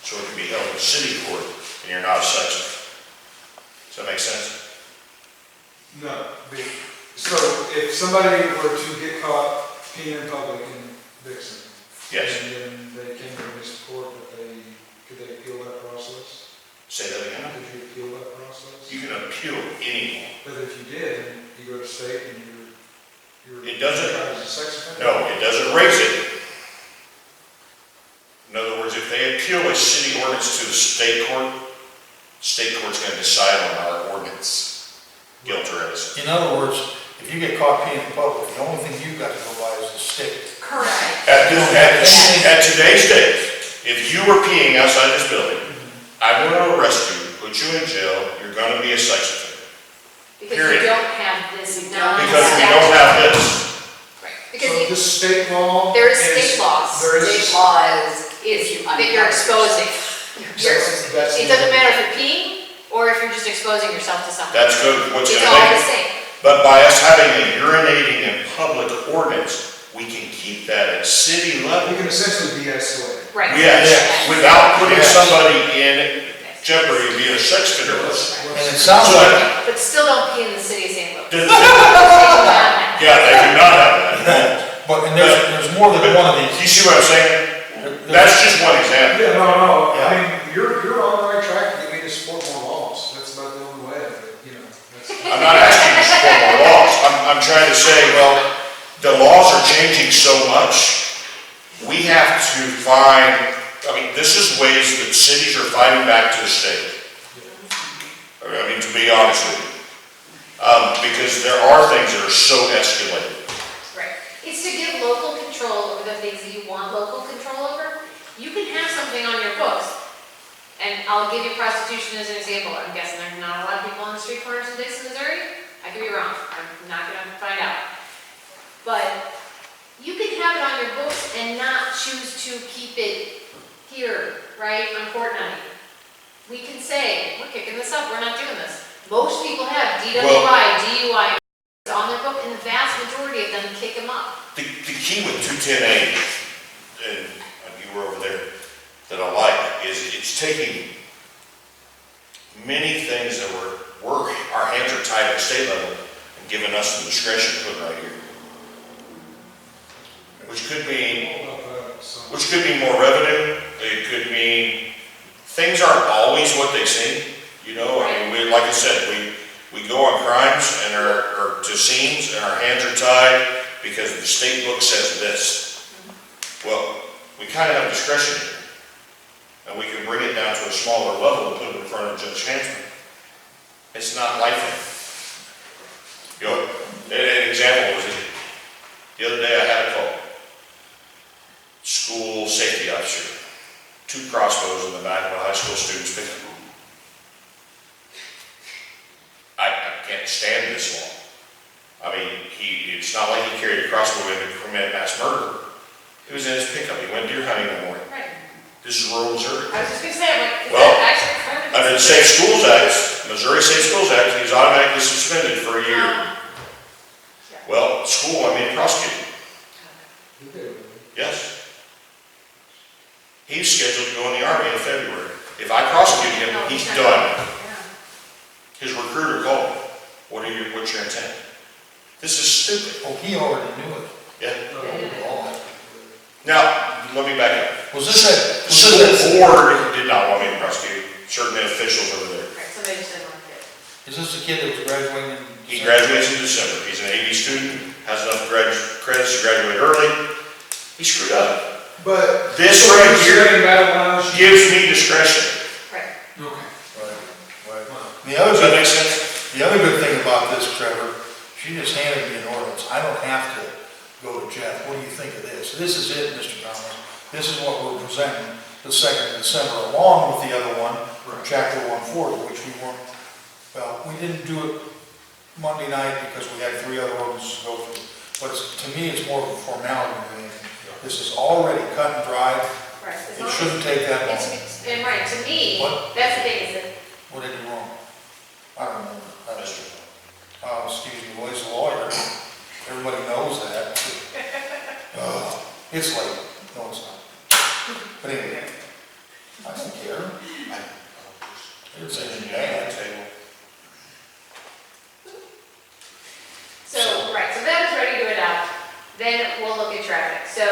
so it can be held in city court, and you're not a sex offender. Does that make sense? No, so if somebody were to get caught peeing in public in Dixon. Yes. And then they came to this court, could they appeal that process? Say that again? Could you appeal that process? You can appeal any law. But if you did, you go to state and you're. It doesn't- As a sex offender? No, it doesn't raise it. In other words, if they appeal a city ordinance to the state court's going to decide on our ordinance, guilt or innocence. In other words, if you get caught peeing in public, the only thing you've got to go by is the state. Correct. At today's date, if you were peeing outside this building, I'm going to arrest you, put you in jail, you're going to be a sex offender. Because Period. you don't have this non. Because we don't have this. Right. So Because the state law. there is state laws. There is. State law is that you're exposing. That's- It doesn't matter if you're peeing or if you're just exposing yourself to something. That's good. What's It's going all to the make it. same. But by us having a urinating in public ordinance, we can keep that at city level. You can essentially de-escalate. Right. Yes, without putting Yes. somebody in jeopardy of being a sex offender. And it sounds So, like, But still don't pee in the city of St. Louis. yeah, they do not have that. but, and there's more than one of these. You see what I'm saying? That's just one example. Yeah, no, Yeah. I mean, you're on the right track to get me to support more laws. That's about the only way, but, that's. I'm not asking you to support more laws. I'm trying to say, well, the laws are changing so much. We have to find, I mean, this is ways that cities are fighting back to the state. I mean, to be honest with you. Because there are things that are so escalated. Right. It's to give local control over the things that you want local control over. You can have something on your books, and I'll give you prostitution as an example. I'm guessing there's not a lot of people on the street corners in Dixon, Missouri. I could be wrong. I'm not gonna find out. But you can have it on your books and not choose to keep it here, right, on court night. We can say, we're kicking this up, we're not doing this. Most people have DWI, DUI on their book, and the vast majority of them kick them up. The key with 210A, and you were over there, that I like, is it's taking many things that our hands are tied at the state level and giving us the discretion to put right here. Which could mean more revenue. It could mean things aren't always what they seem. I mean, like I said, we go on crimes and or to scenes and our hands are tied because the state book says this. Well, we kind of have discretion here. And we can bring it down to a smaller level and put it in front of Judge Hansman. It's not life. An example was the other day I had a call. School safety officer. 2 crossbows in the back of a high school student's pickup. I can't stand this law. I mean, it's not like he carried a crossbow in to commit mass murder. It was in his pickup. He went deer hunting that morning. Right. This is rural Missouri. I was just gonna say, I'm like, is Well, that actually required? Under the Safe Schools Act, Missouri Safe Schools Act, he's automatically suspended for a year. Well, school, I mean, prosecuted. Yes. He's scheduled to go in the Army in February. If I prosecute him, he's done. His recruiter called me. What's your intent? This is stupid. Oh, he already knew it. Yeah. Oh. Now, let me back up. Was this The school board did not want me to prosecute certain officials over there. Right, somebody just didn't like it. Is this the kid that was graduating? He graduates in December. He's an AV student, has enough credits to graduate early. He screwed up. But. This so right you're here saying battle lines, gives me discretion. Right. Okay. Right. Wow. The other Does that good, make sense? the other good thing about this, Trevor, if She just handed me an ordinance. I don't have to go to Jeff. What do you think of this? This is it, Mr. Thomas. This is what we're presenting the 2nd of December, along with the other one, chapter 140, which we weren't, well, we didn't do it Monday night because we had 3 other ordinances to go through. But to me, it's more of a formality than anything. This is already cut and dried. Right. It shouldn't take that long. And right, to me, What? that's the thing, is that, What did you wrong? I don't remember. Excuse me, well, he's a lawyer. Everybody knows that. It's late. No, it's not. But anyway, I don't care. I didn't say anything bad. so, right, so that is ready to adopt. Then we'll look at traffic. So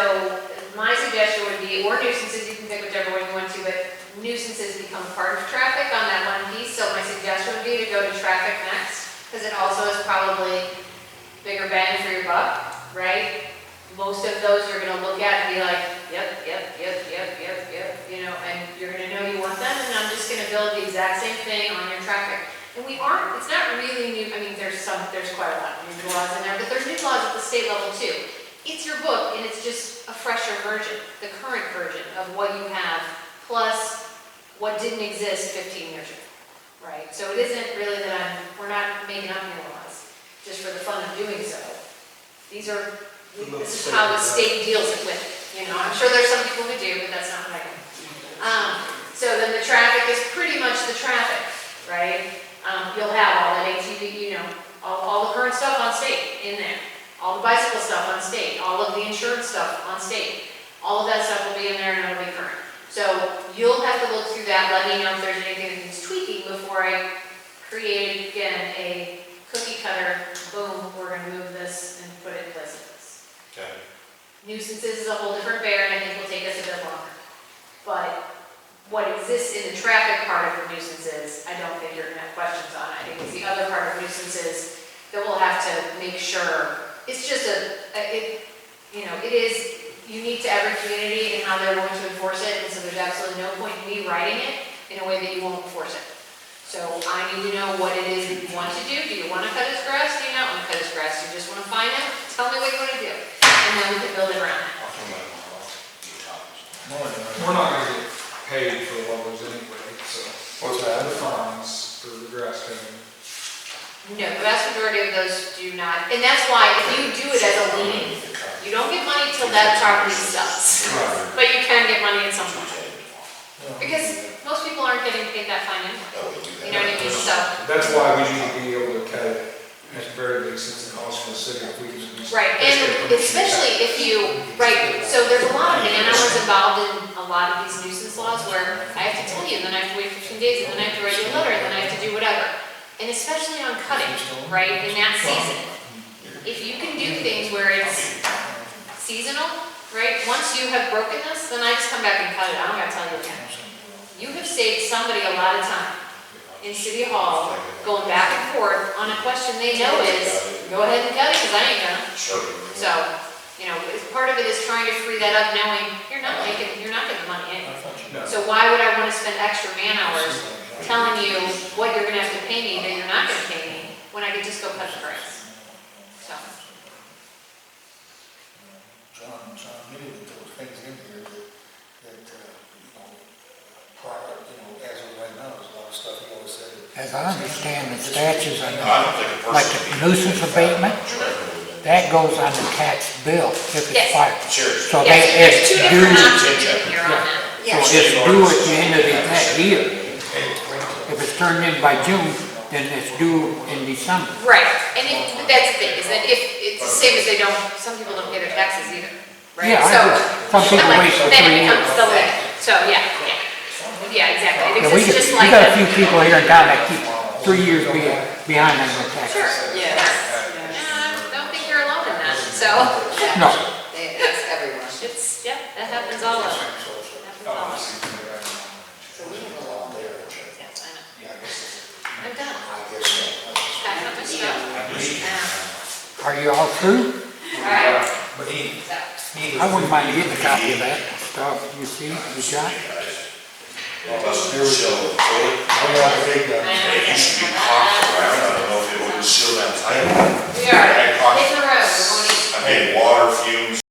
my suggestion would be, or nuisances, you can pick whichever one you want to, but nuisances become part of traffic on that one piece. So my suggestion would be to go to traffic next, because it also is probably bigger bang for your buck, right? Most of those you're gonna look at and be like, yep, you know, and you're gonna know you want them, and I'm just gonna build the exact same thing on your traffic. And we aren't, it's not really new, I mean, there's quite a lot of new laws in there, but there's new laws at the state level too. It's your book, and it's just a fresher version, the current version of what you have, plus what didn't exist 15 years ago, right? So it isn't really that we're not making up new laws, just for the fun of doing so. This is how the state deals with it, you know. I'm sure there's some people who do, but that's not what I do. So then the traffic is pretty much the traffic, right? You'll have all that ATV, you know, all the current stuff on state in there. All the bicycle stuff on state, all of the insurance stuff on state, all of that stuff will be in there and it'll be current. So you'll have to look through that, let me know if there's anything that needs tweaking before I create, again, a cookie cutter, boom, we're gonna move this and put it in place of this. Okay. Nuisances is a whole different bear, and I think will take us a bit longer. But what exists in the traffic part of the nuisances, I don't think you're gonna have questions on. I think it's the other part of nuisances that we'll have to make sure. It's just it is unique to every community and how they're going to enforce it, and so there's absolutely no point in me writing it in a way that you won't enforce it. So I need to know what it is that you want to do. Do you want to cut his grass? Do you not want to cut his grass? Do you just want to find him? Tell me what you want to do, and then we can build it around that. We're not gonna get paid for what was anyway, so. What's that? The fines for the grass cutting. No, the vast majority of those do not, and that's why if you do it as a lien, you don't get money till that property sells. But you can get money at some point. Because most people aren't getting paid that fine anyway. You know what I mean? So. That's why we need to be able to cut it at the very least, since it costs for the city if we can. Right, and especially if you, right, so there's a lot of man hours involved in a lot of these nuisance laws where I have to tell you, and then I have to wait 15 days, and then I have to write you a letter, and then I have to do whatever. And especially on cutting, right, in that season. If you can do things where it's seasonal, right, once you have broken this, then I just come back and cut it. I don't gotta tell you again. You have saved somebody a lot of time in City Hall, going back and forth on a question they know is, go ahead and cut it, because I ain't gonna. Sure. So, you know, part of it is trying to free that up, knowing you're not getting the money anyway. So why would I want to spend extra man hours telling you what you're gonna have to pay me that you're not gonna pay me, when I could just go cut the grass? So. John knew that there was things in here that as of right now, there's a lot of stuff he always said. As I understand the statutes, I don't think a person. like the nuisance abatement, that goes on the tax bill if it's Yes. filed. Sure. So Yes, there's it's two due, different options in here on that. so Yes. it's due at the end of that year. If it's turned in by June, then it's due in December. Right, and that's the thing, is that if, it's the same as some people don't pay their taxes either, right? Yeah, I So, agree. Some people like, wait till then 3 it becomes years. the limit. So, yeah, exactly. It Yeah, we exists just we like got a that. few people here in town that keep 3 years behind on their taxes. Sure, yes. I don't think you're alone in that, so. No, It's everyone. It's, that happens all over. So we have a long day. Yes, I know. I'm done. Pack up my stuff. are you all through? All right. But I wouldn't mind getting a copy of that stuff, you see, you got. Plus, so, I got a big, I know. you should be cocked around